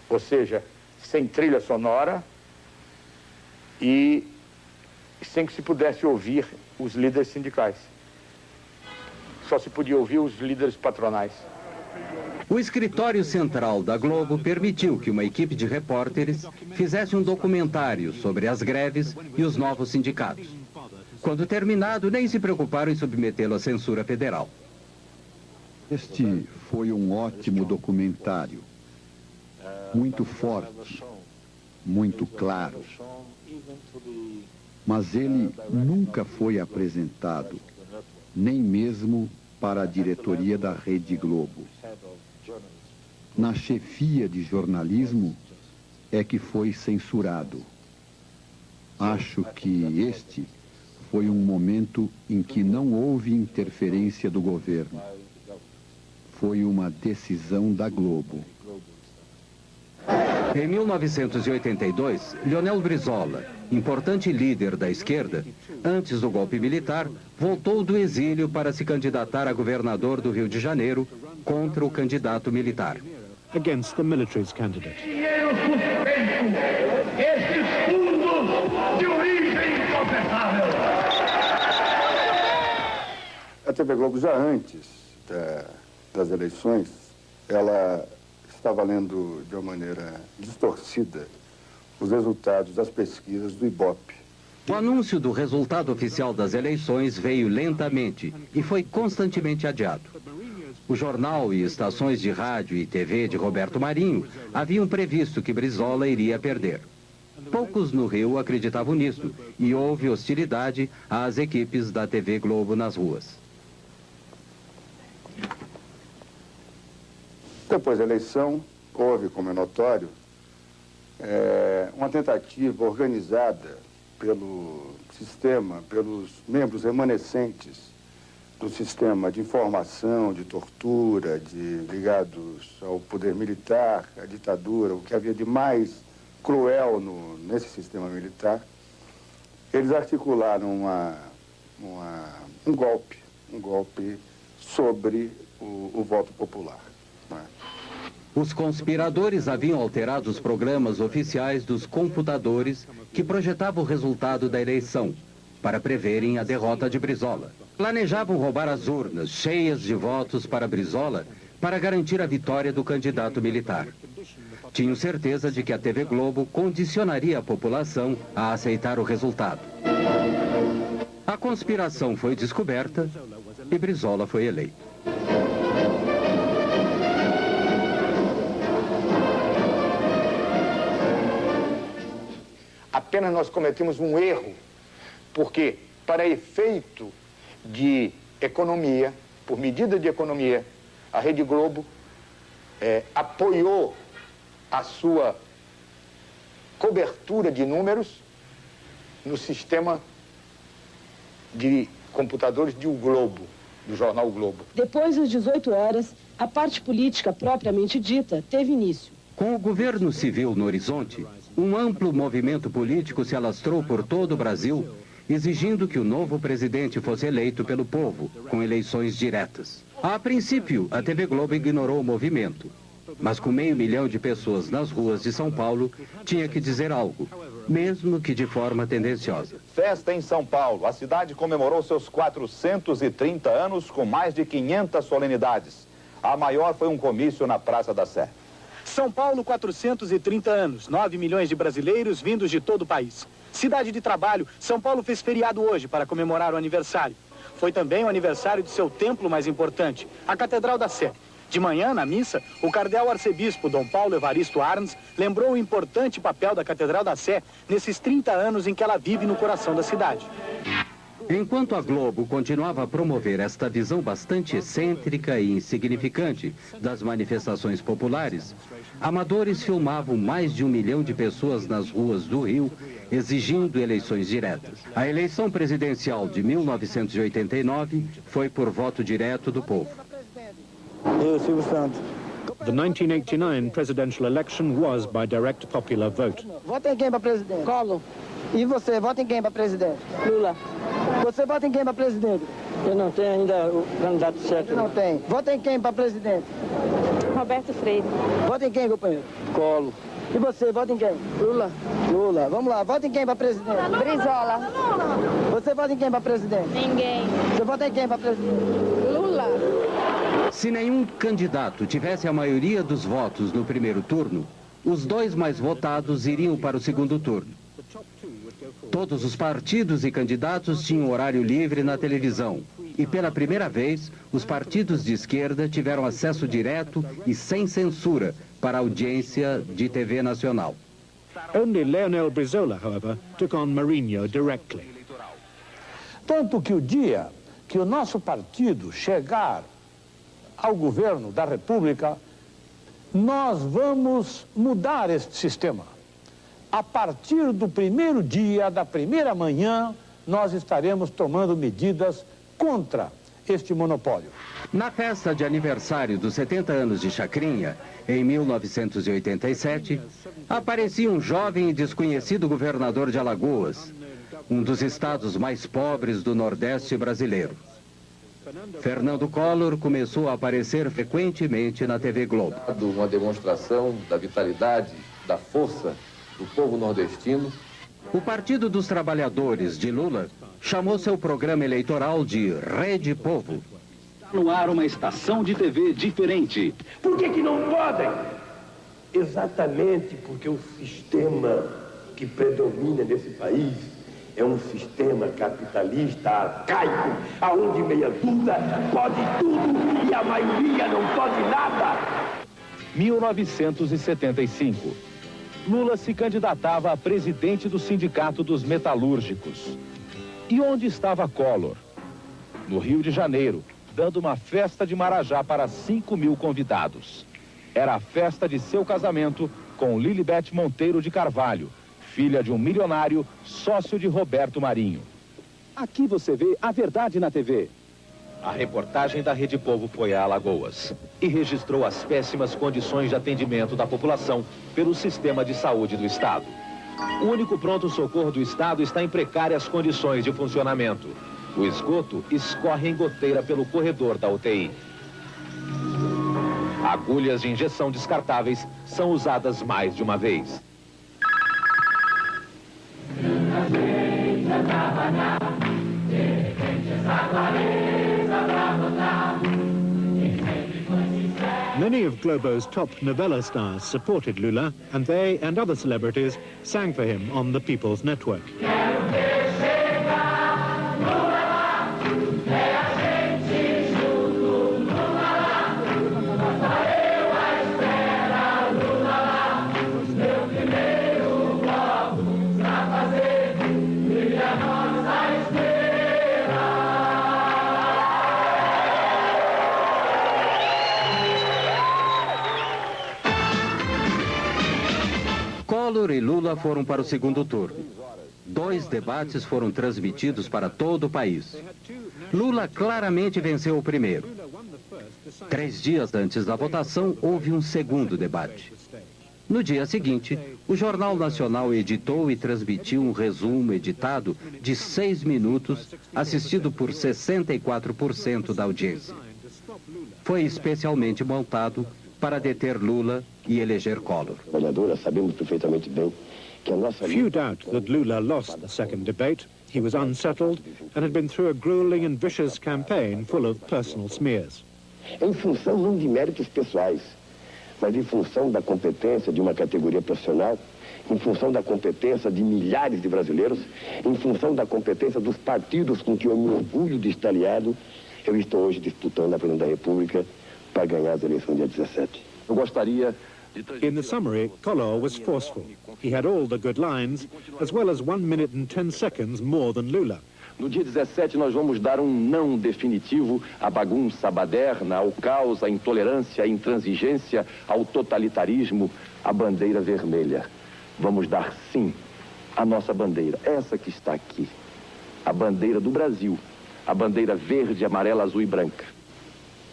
ou seja, sem trilha sonora, e sem que se pudesse ouvir os líderes sindicais. Só se podia ouvir os líderes patronais. O escritório central da Globo permitiu que uma equipe de repórteres fizesse um documentário sobre as greves e os novos sindicatos. Quando terminado, nem se preocuparam em submetê-lo à censura federal. Este foi um ótimo documentário, muito forte, muito claro. Mas ele nunca foi apresentado, nem mesmo para a diretoria da Rede Globo. Na chefia de jornalismo é que foi censurado. Acho que este foi um momento em que não houve interferência do governo. Foi uma decisão da Globo. Em 1982, Leonel Brizola, importante líder da esquerda, antes do golpe militar, voltou do exílio para se candidatar a governador do Rio de Janeiro contra o candidato militar. Against the military's candidate. Dinheiro suspenso, esses fundos de origem inconfessável. A TV Globo, já antes das eleições, ela estava lendo de uma maneira distorcida os resultados das pesquisas do Ibope. O anúncio do resultado oficial das eleições veio lentamente e foi constantemente adiado. O jornal e estações de rádio e TV de Roberto Marinho haviam previsto que Brizola iria perder. Poucos no Rio acreditavam nisso e houve hostilidade às equipes da TV Globo nas ruas. Depois da eleição, houve, como é notório, uma tentativa organizada pelo sistema, pelos membros remanescentes do sistema de informação, de tortura, ligados ao poder militar, à ditadura, o que havia de mais cruel nesse sistema militar. Eles articularam um golpe sobre o voto popular. Os conspiradores haviam alterado os programas oficiais dos computadores que projetavam o resultado da eleição, para preverem a derrota de Brizola. Planejavam roubar as urnas cheias de votos para Brizola para garantir a vitória do candidato militar. Tinham certeza de que a TV Globo condicionaria a população a aceitar o resultado. A conspiração foi descoberta e Brizola foi eleito. Apenas nós cometemos um erro, porque para efeito de economia, por medida de economia, a Rede Globo apoiou a sua cobertura de números no sistema de computadores de O Globo, do jornal O Globo. Depois das 18 horas, a parte política propriamente dita teve início. Com o governo civil no horizonte, um amplo movimento político se alastrou por todo o Brasil, exigindo que o novo presidente fosse eleito pelo povo, com eleições diretas. A princípio, a TV Globo ignorou o movimento, mas com 500 mil de pessoas nas ruas de São Paulo, tinha que dizer algo, mesmo que de forma tendenciosa. Festa em São Paulo. A cidade comemorou seus 430 anos com mais de 500 solenidades. A maior foi um comício na Praça da Sé. São Paulo, 430 anos, 9 milhões de brasileiros vindos de todo o país. Cidade de trabalho, São Paulo fez feriado hoje para comemorar o aniversário. Foi também o aniversário de seu templo mais importante, a Catedral da Sé. De manhã, na missa, o cardeal arcebispo Dom Paulo Evaristo Arns lembrou o importante papel da Catedral da Sé nesses 30 anos em que ela vive no coração da cidade. Enquanto a Globo continuava a promover esta visão bastante excêntrica e insignificante das manifestações populares, amadores filmavam mais de 1 milhão de pessoas nas ruas do Rio, exigindo eleições diretas. A eleição presidencial de 1989 foi por voto direto do povo. Eu, Silvio Santos. The 1989 presidential election was by direct popular vote. Vota em quem para presidente? Collor. E você, vota em quem para presidente? Lula. Você vota em quem para presidente? Eu não tenho ainda o candidato certo. Não tem. Vota em quem para presidente? Roberto Freire. Vota em quem, companheiro? Collor. E você, vota em quem? Lula. Lula. Vamos lá, vota em quem para presidente? Brizola. Você vota em quem para presidente? Ninguém. Você vota em quem para presidente? Lula. Se nenhum candidato tivesse a maioria dos votos no primeiro turno, os dois mais votados iriam para o segundo turno. Todos os partidos e candidatos tinham horário livre na televisão. E pela primeira vez, os partidos de esquerda tiveram acesso direto e sem censura para a audiência de TV nacional. Only Leonel Brizola, however, took on Marinho directly. Tanto que o dia que o nosso partido chegar ao governo da República, nós vamos mudar este sistema. A partir do primeiro dia, da primeira manhã, nós estaremos tomando medidas contra este monopólio. Na festa de aniversário dos 70 anos de Chacrinha, em 1987, aparecia um jovem e desconhecido governador de Alagoas, um dos estados mais pobres do Nordeste brasileiro. Fernando Collor começou a aparecer frequentemente na TV Globo. Uma demonstração da vitalidade, da força do povo nordestino. O Partido dos Trabalhadores de Lula chamou seu programa eleitoral de Rede Povo. No ar uma estação de TV diferente. Por que não podem? Exatamente porque o sistema que predomina nesse país é um sistema capitalista arcaico, aonde meia dúzia pode tudo e a maioria não pode nada. 1975. Lula se candidatava a presidente do Sindicato dos Metalúrgicos. E onde estava Collor? No Rio de Janeiro, dando uma festa de Marajá para 5.000 convidados. Era a festa de seu casamento com Lilibete Monteiro de Carvalho, filha de um milionário, sócio de Roberto Marinho. Aqui você vê a verdade na TV. A reportagem da Rede Povo foi a Alagoas e registrou as péssimas condições de atendimento da população pelo sistema de saúde do Estado. O único pronto-socorro do Estado está em precárias condições de funcionamento. O esgoto escorre em goteira pelo corredor da UTI. Agulhas de injeção descartáveis são usadas mais de uma vez. Many of Globo's top novella stars supported Lula, and they and other celebrities sang for him on the People's Network. Collor e Lula foram para o segundo turno. 2 debates foram transmitidos para todo o país. Lula claramente venceu o primeiro. 3 dias antes da votação, houve um segundo debate. No dia seguinte, o Jornal Nacional editou e transmitiu um resumo editado de 6 minutos, assistido por 64% da audiência. Foi especialmente montado para deter Lula e eleger Collor. Sabemos perfeitamente bem que a nossa... Few doubt that Lula lost the second debate. He was unsettled and had been through a grueling and vicious campaign full of personal smears. Em função não de méritos pessoais, mas em função da competência de uma categoria profissional, em função da competência de milhares de brasileiros, em função da competência dos partidos com que eu me orgulho de estar aliado, eu estou hoje disputando a presidência da República para ganhar as eleições dia 17. Eu gostaria... In the summary, Collor was forceful. He had all the good lines, as well as 1 minute and 10 seconds more than Lula. No dia 17, nós vamos dar um não definitivo à bagunça baderna, ao caos, à intolerância, à intransigência, ao totalitarismo, à bandeira vermelha. Vamos dar sim à nossa bandeira, essa que está aqui, a bandeira do Brasil, a bandeira verde, amarela, azul e branca.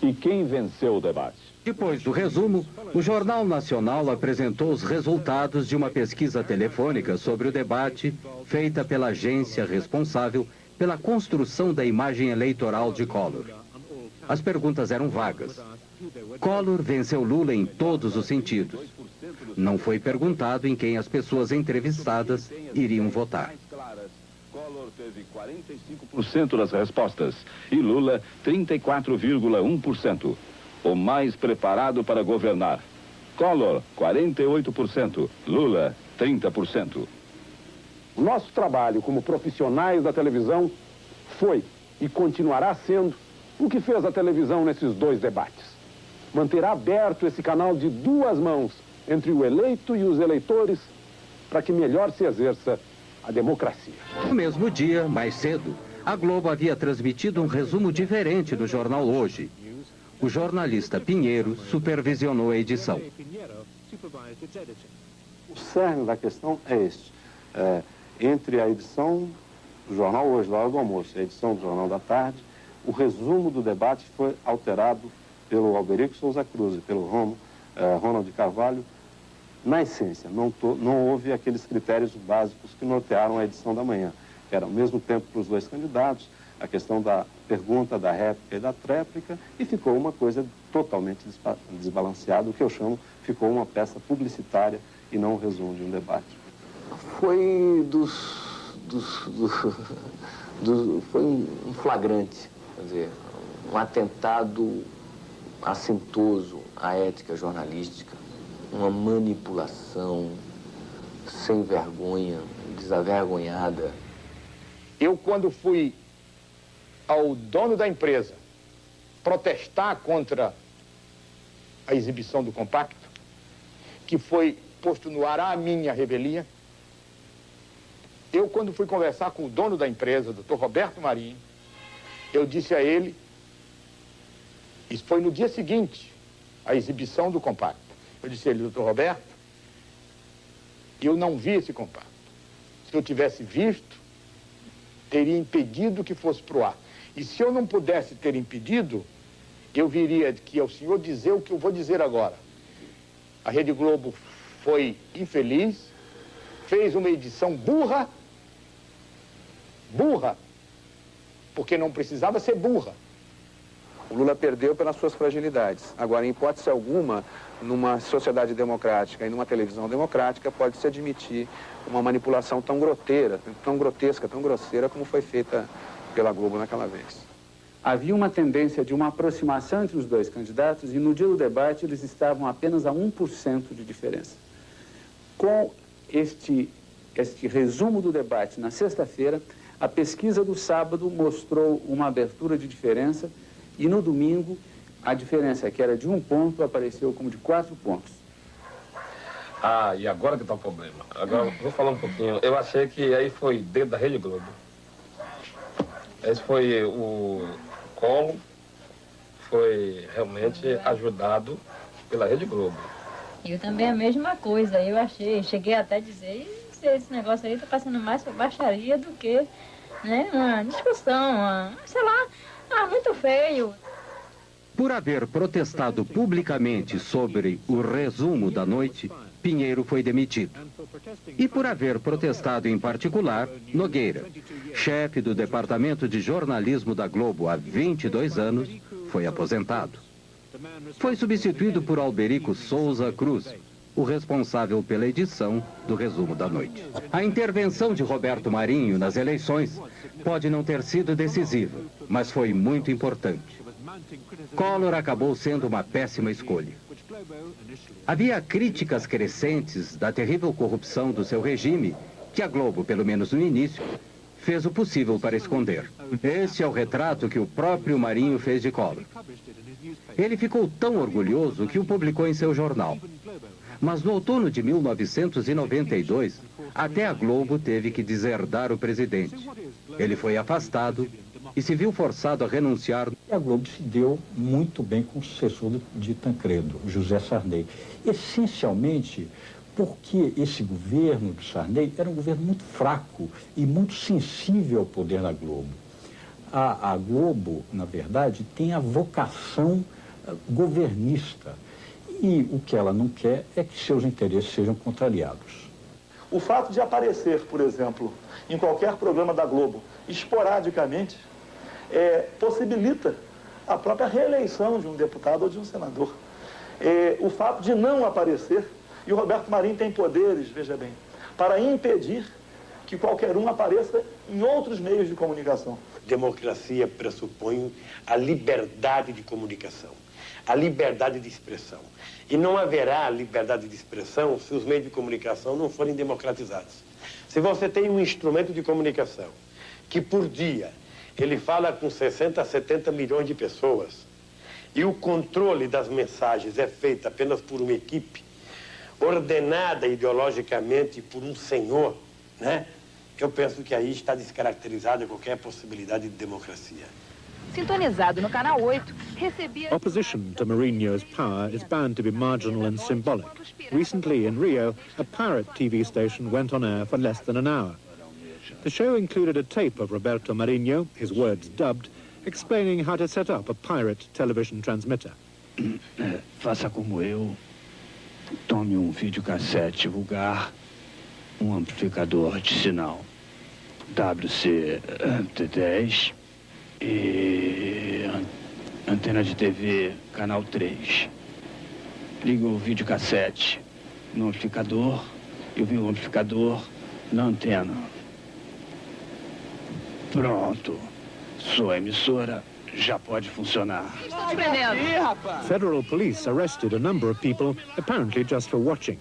E quem venceu o debate? Depois do resumo, o Jornal Nacional apresentou os resultados de uma pesquisa telefônica sobre o debate feita pela agência responsável pela construção da imagem eleitoral de Collor. As perguntas eram vagas. Collor venceu Lula em todos os sentidos. Não foi perguntado em quem as pessoas entrevistadas iriam votar. Collor teve 45% das respostas e Lula 34,1%. o mais preparado para governar. Collor, 48%. Lula, 30%. O nosso trabalho como profissionais da televisão foi e continuará sendo o que fez a televisão nesses dois debates. Manter aberto esse canal de duas mãos entre o eleito e os eleitores para que melhor se exerça a democracia. No mesmo dia, mais cedo, a Globo havia transmitido um resumo diferente no jornal Hoje. O jornalista Pinheiro supervisionou a edição. O cerne da questão é este. Entre a edição do jornal Hoje, da hora do almoço, e a edição do jornal da tarde, o resumo do debate foi alterado pelo Alberico Souza Cruz e pelo Ronald Carvalho. Na essência, não houve aqueles critérios básicos que nortearam a edição da manhã. Era ao mesmo tempo para os dois candidatos, a questão da pergunta, da réplica e da tréplica, e ficou uma coisa totalmente desbalanceada, o que eu chamo, ficou uma peça publicitária e não um resumo de um debate. Foi foi um flagrante, quer dizer, um atentado assintoso à ética jornalística, uma manipulação sem vergonha, desavergonhada. Eu, quando fui ao dono da empresa protestar contra a exibição do compacto, que foi posto no ar a minha revelia, eu, quando fui conversar com o dono da empresa, Dr. Roberto Marinho, eu disse a ele, isso foi no dia seguinte, a exibição do compacto. Eu disse a ele, Dr. Roberto, eu não vi esse compacto. Se eu tivesse visto, teria impedido que fosse para o ar. E se eu não pudesse ter impedido, eu viria aqui ao senhor dizer o que eu vou dizer agora. A Rede Globo foi infeliz, fez uma edição burra, porque não precisava ser burra. O Lula perdeu pelas suas fragilidades. Agora, em hipótese alguma, numa sociedade democrática e numa televisão democrática, pode-se admitir uma manipulação tão grotesca, tão grosseira como foi feita pela Globo naquela vez. Havia uma tendência de uma aproximação entre os dois candidatos e no dia do debate eles estavam apenas a 1% de diferença. Com este resumo do debate na sexta-feira, a pesquisa do sábado mostrou uma abertura de diferença e no domingo a diferença que era de 1 ponto apareceu como de 4 pontos. Ah, e agora que está o problema. Agora vou falar um pouquinho. Eu achei que aí foi dentro da Rede Globo. Esse foi o Collor, foi realmente ajudado pela Rede Globo. Eu também a mesma coisa, eu achei, cheguei até a dizer, esse negócio aí tá passando mais por baixaria do que, né, uma discussão, sei lá, muito feio. Por haver protestado publicamente sobre o resumo da noite, Pinheiro foi demitido. E por haver protestado em particular, Nogueira, chefe do Departamento de Jornalismo da Globo há 22 anos, foi aposentado. Foi substituído por Alberico Souza Cruz, o responsável pela edição do resumo da noite. A intervenção de Roberto Marinho nas eleições pode não ter sido decisiva, mas foi muito importante. Collor acabou sendo uma péssima escolha. Havia críticas crescentes da terrível corrupção do seu regime, que a Globo, pelo menos no início, fez o possível para esconder. Este é o retrato que o próprio Marinho fez de Collor. Ele ficou tão orgulhoso que o publicou em seu jornal. Mas no outono de 1992, até a Globo teve que deserdar o presidente. Ele foi afastado e se viu forçado a renunciar. A Globo se deu muito bem com o sucessor de Tancredo, José Sarney. Essencialmente porque esse governo do Sarney era um governo muito fraco e muito sensível ao poder da Globo. A Globo, na verdade, tem a vocação governista. E o que ela não quer é que seus interesses sejam contrariados. O fato de aparecer, por exemplo, em qualquer programa da Globo, esporadicamente, possibilita a própria reeleição de um deputado ou de um senador. O fato de não aparecer, e o Roberto Marinho tem poderes, veja bem, para impedir que qualquer um apareça em outros meios de comunicação. Democracia pressupõe a liberdade de comunicação. a liberdade de expressão. E não haverá liberdade de expressão se os meios de comunicação não forem democratizados. Se você tem um instrumento de comunicação que por dia ele fala com 60 a 70 milhões de pessoas e o controle das mensagens é feito apenas por uma equipe ordenada ideologicamente por um senhor, né? Eu penso que aí está descaracterizada qualquer possibilidade de democracia. Sintonizado no canal 8, recebia... Opposition to Mourinho's power is bound to be marginal and symbolic. Recently in Rio, a pirate TV station went on air for less than an hour. The show included a tape of Roberto Marinho, his words dubbed, explaining how to set up a pirate television transmitter. Faça como eu. Tome videocassete vulgar, amplificador de sinal WC-T10 e antena de TV, canal 3. Liga o videocassete no amplificador e o amplificador na antena. Pronto. Sua emissora já pode funcionar. Federal police arrested a number of people, apparently just for watching.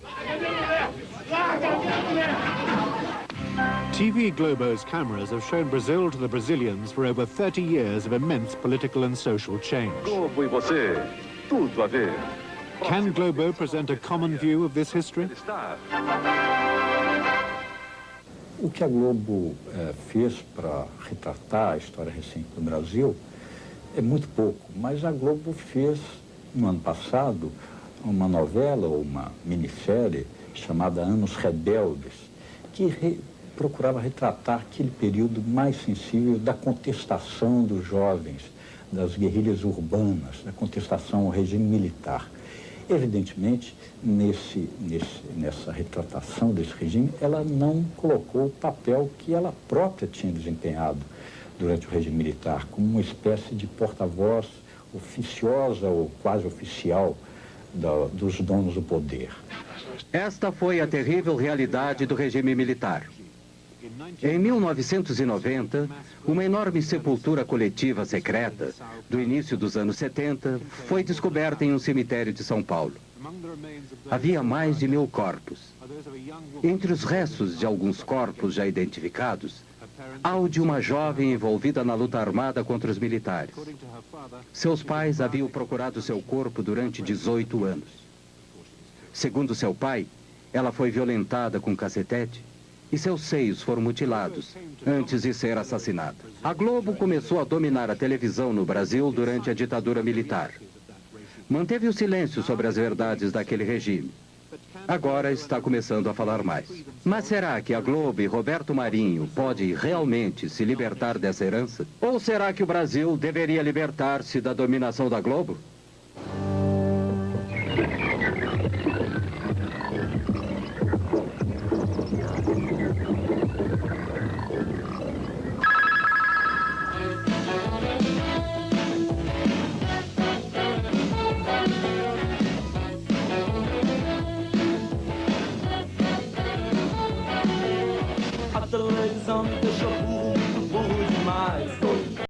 TV Globo's cameras have shown Brazil to the Brazilians for over 30 years of immense political and social change. Globo e você, tudo a ver. Can Globo present a common view of this history? O que a Globo fez para retratar a história recente do Brasil é muito pouco, mas a Globo fez, no ano passado, uma novela ou uma minissérie chamada Anos Rebeldes, que procurava retratar aquele período mais sensível da contestação dos jovens, das guerrilhas urbanas, da contestação ao regime militar. Evidentemente, nessa retratação desse regime, ela não colocou o papel que ela própria tinha desempenhado durante o regime militar, como uma espécie de porta-voz oficiosa ou quase oficial dos donos do poder. Esta foi a terrível realidade do regime militar. Em 1990, uma enorme sepultura coletiva secreta, do início dos anos 70, foi descoberta em um cemitério de São Paulo. Havia mais de 1000 corpos. Entre os restos de alguns corpos já identificados, há o de uma jovem envolvida na luta armada contra os militares. Seus pais haviam procurado seu corpo durante 18 anos. Segundo seu pai, ela foi violentada com cacetete e seus seios foram mutilados antes de ser assassinada. A Globo começou a dominar a televisão no Brasil durante a ditadura militar. Manteve o silêncio sobre as verdades daquele regime. Agora está começando a falar mais. Mas será que a Globo e Roberto Marinho podem realmente se libertar dessa herança? Ou será que o Brasil deveria libertar-se da dominação da Globo? A televisão me deixou burro.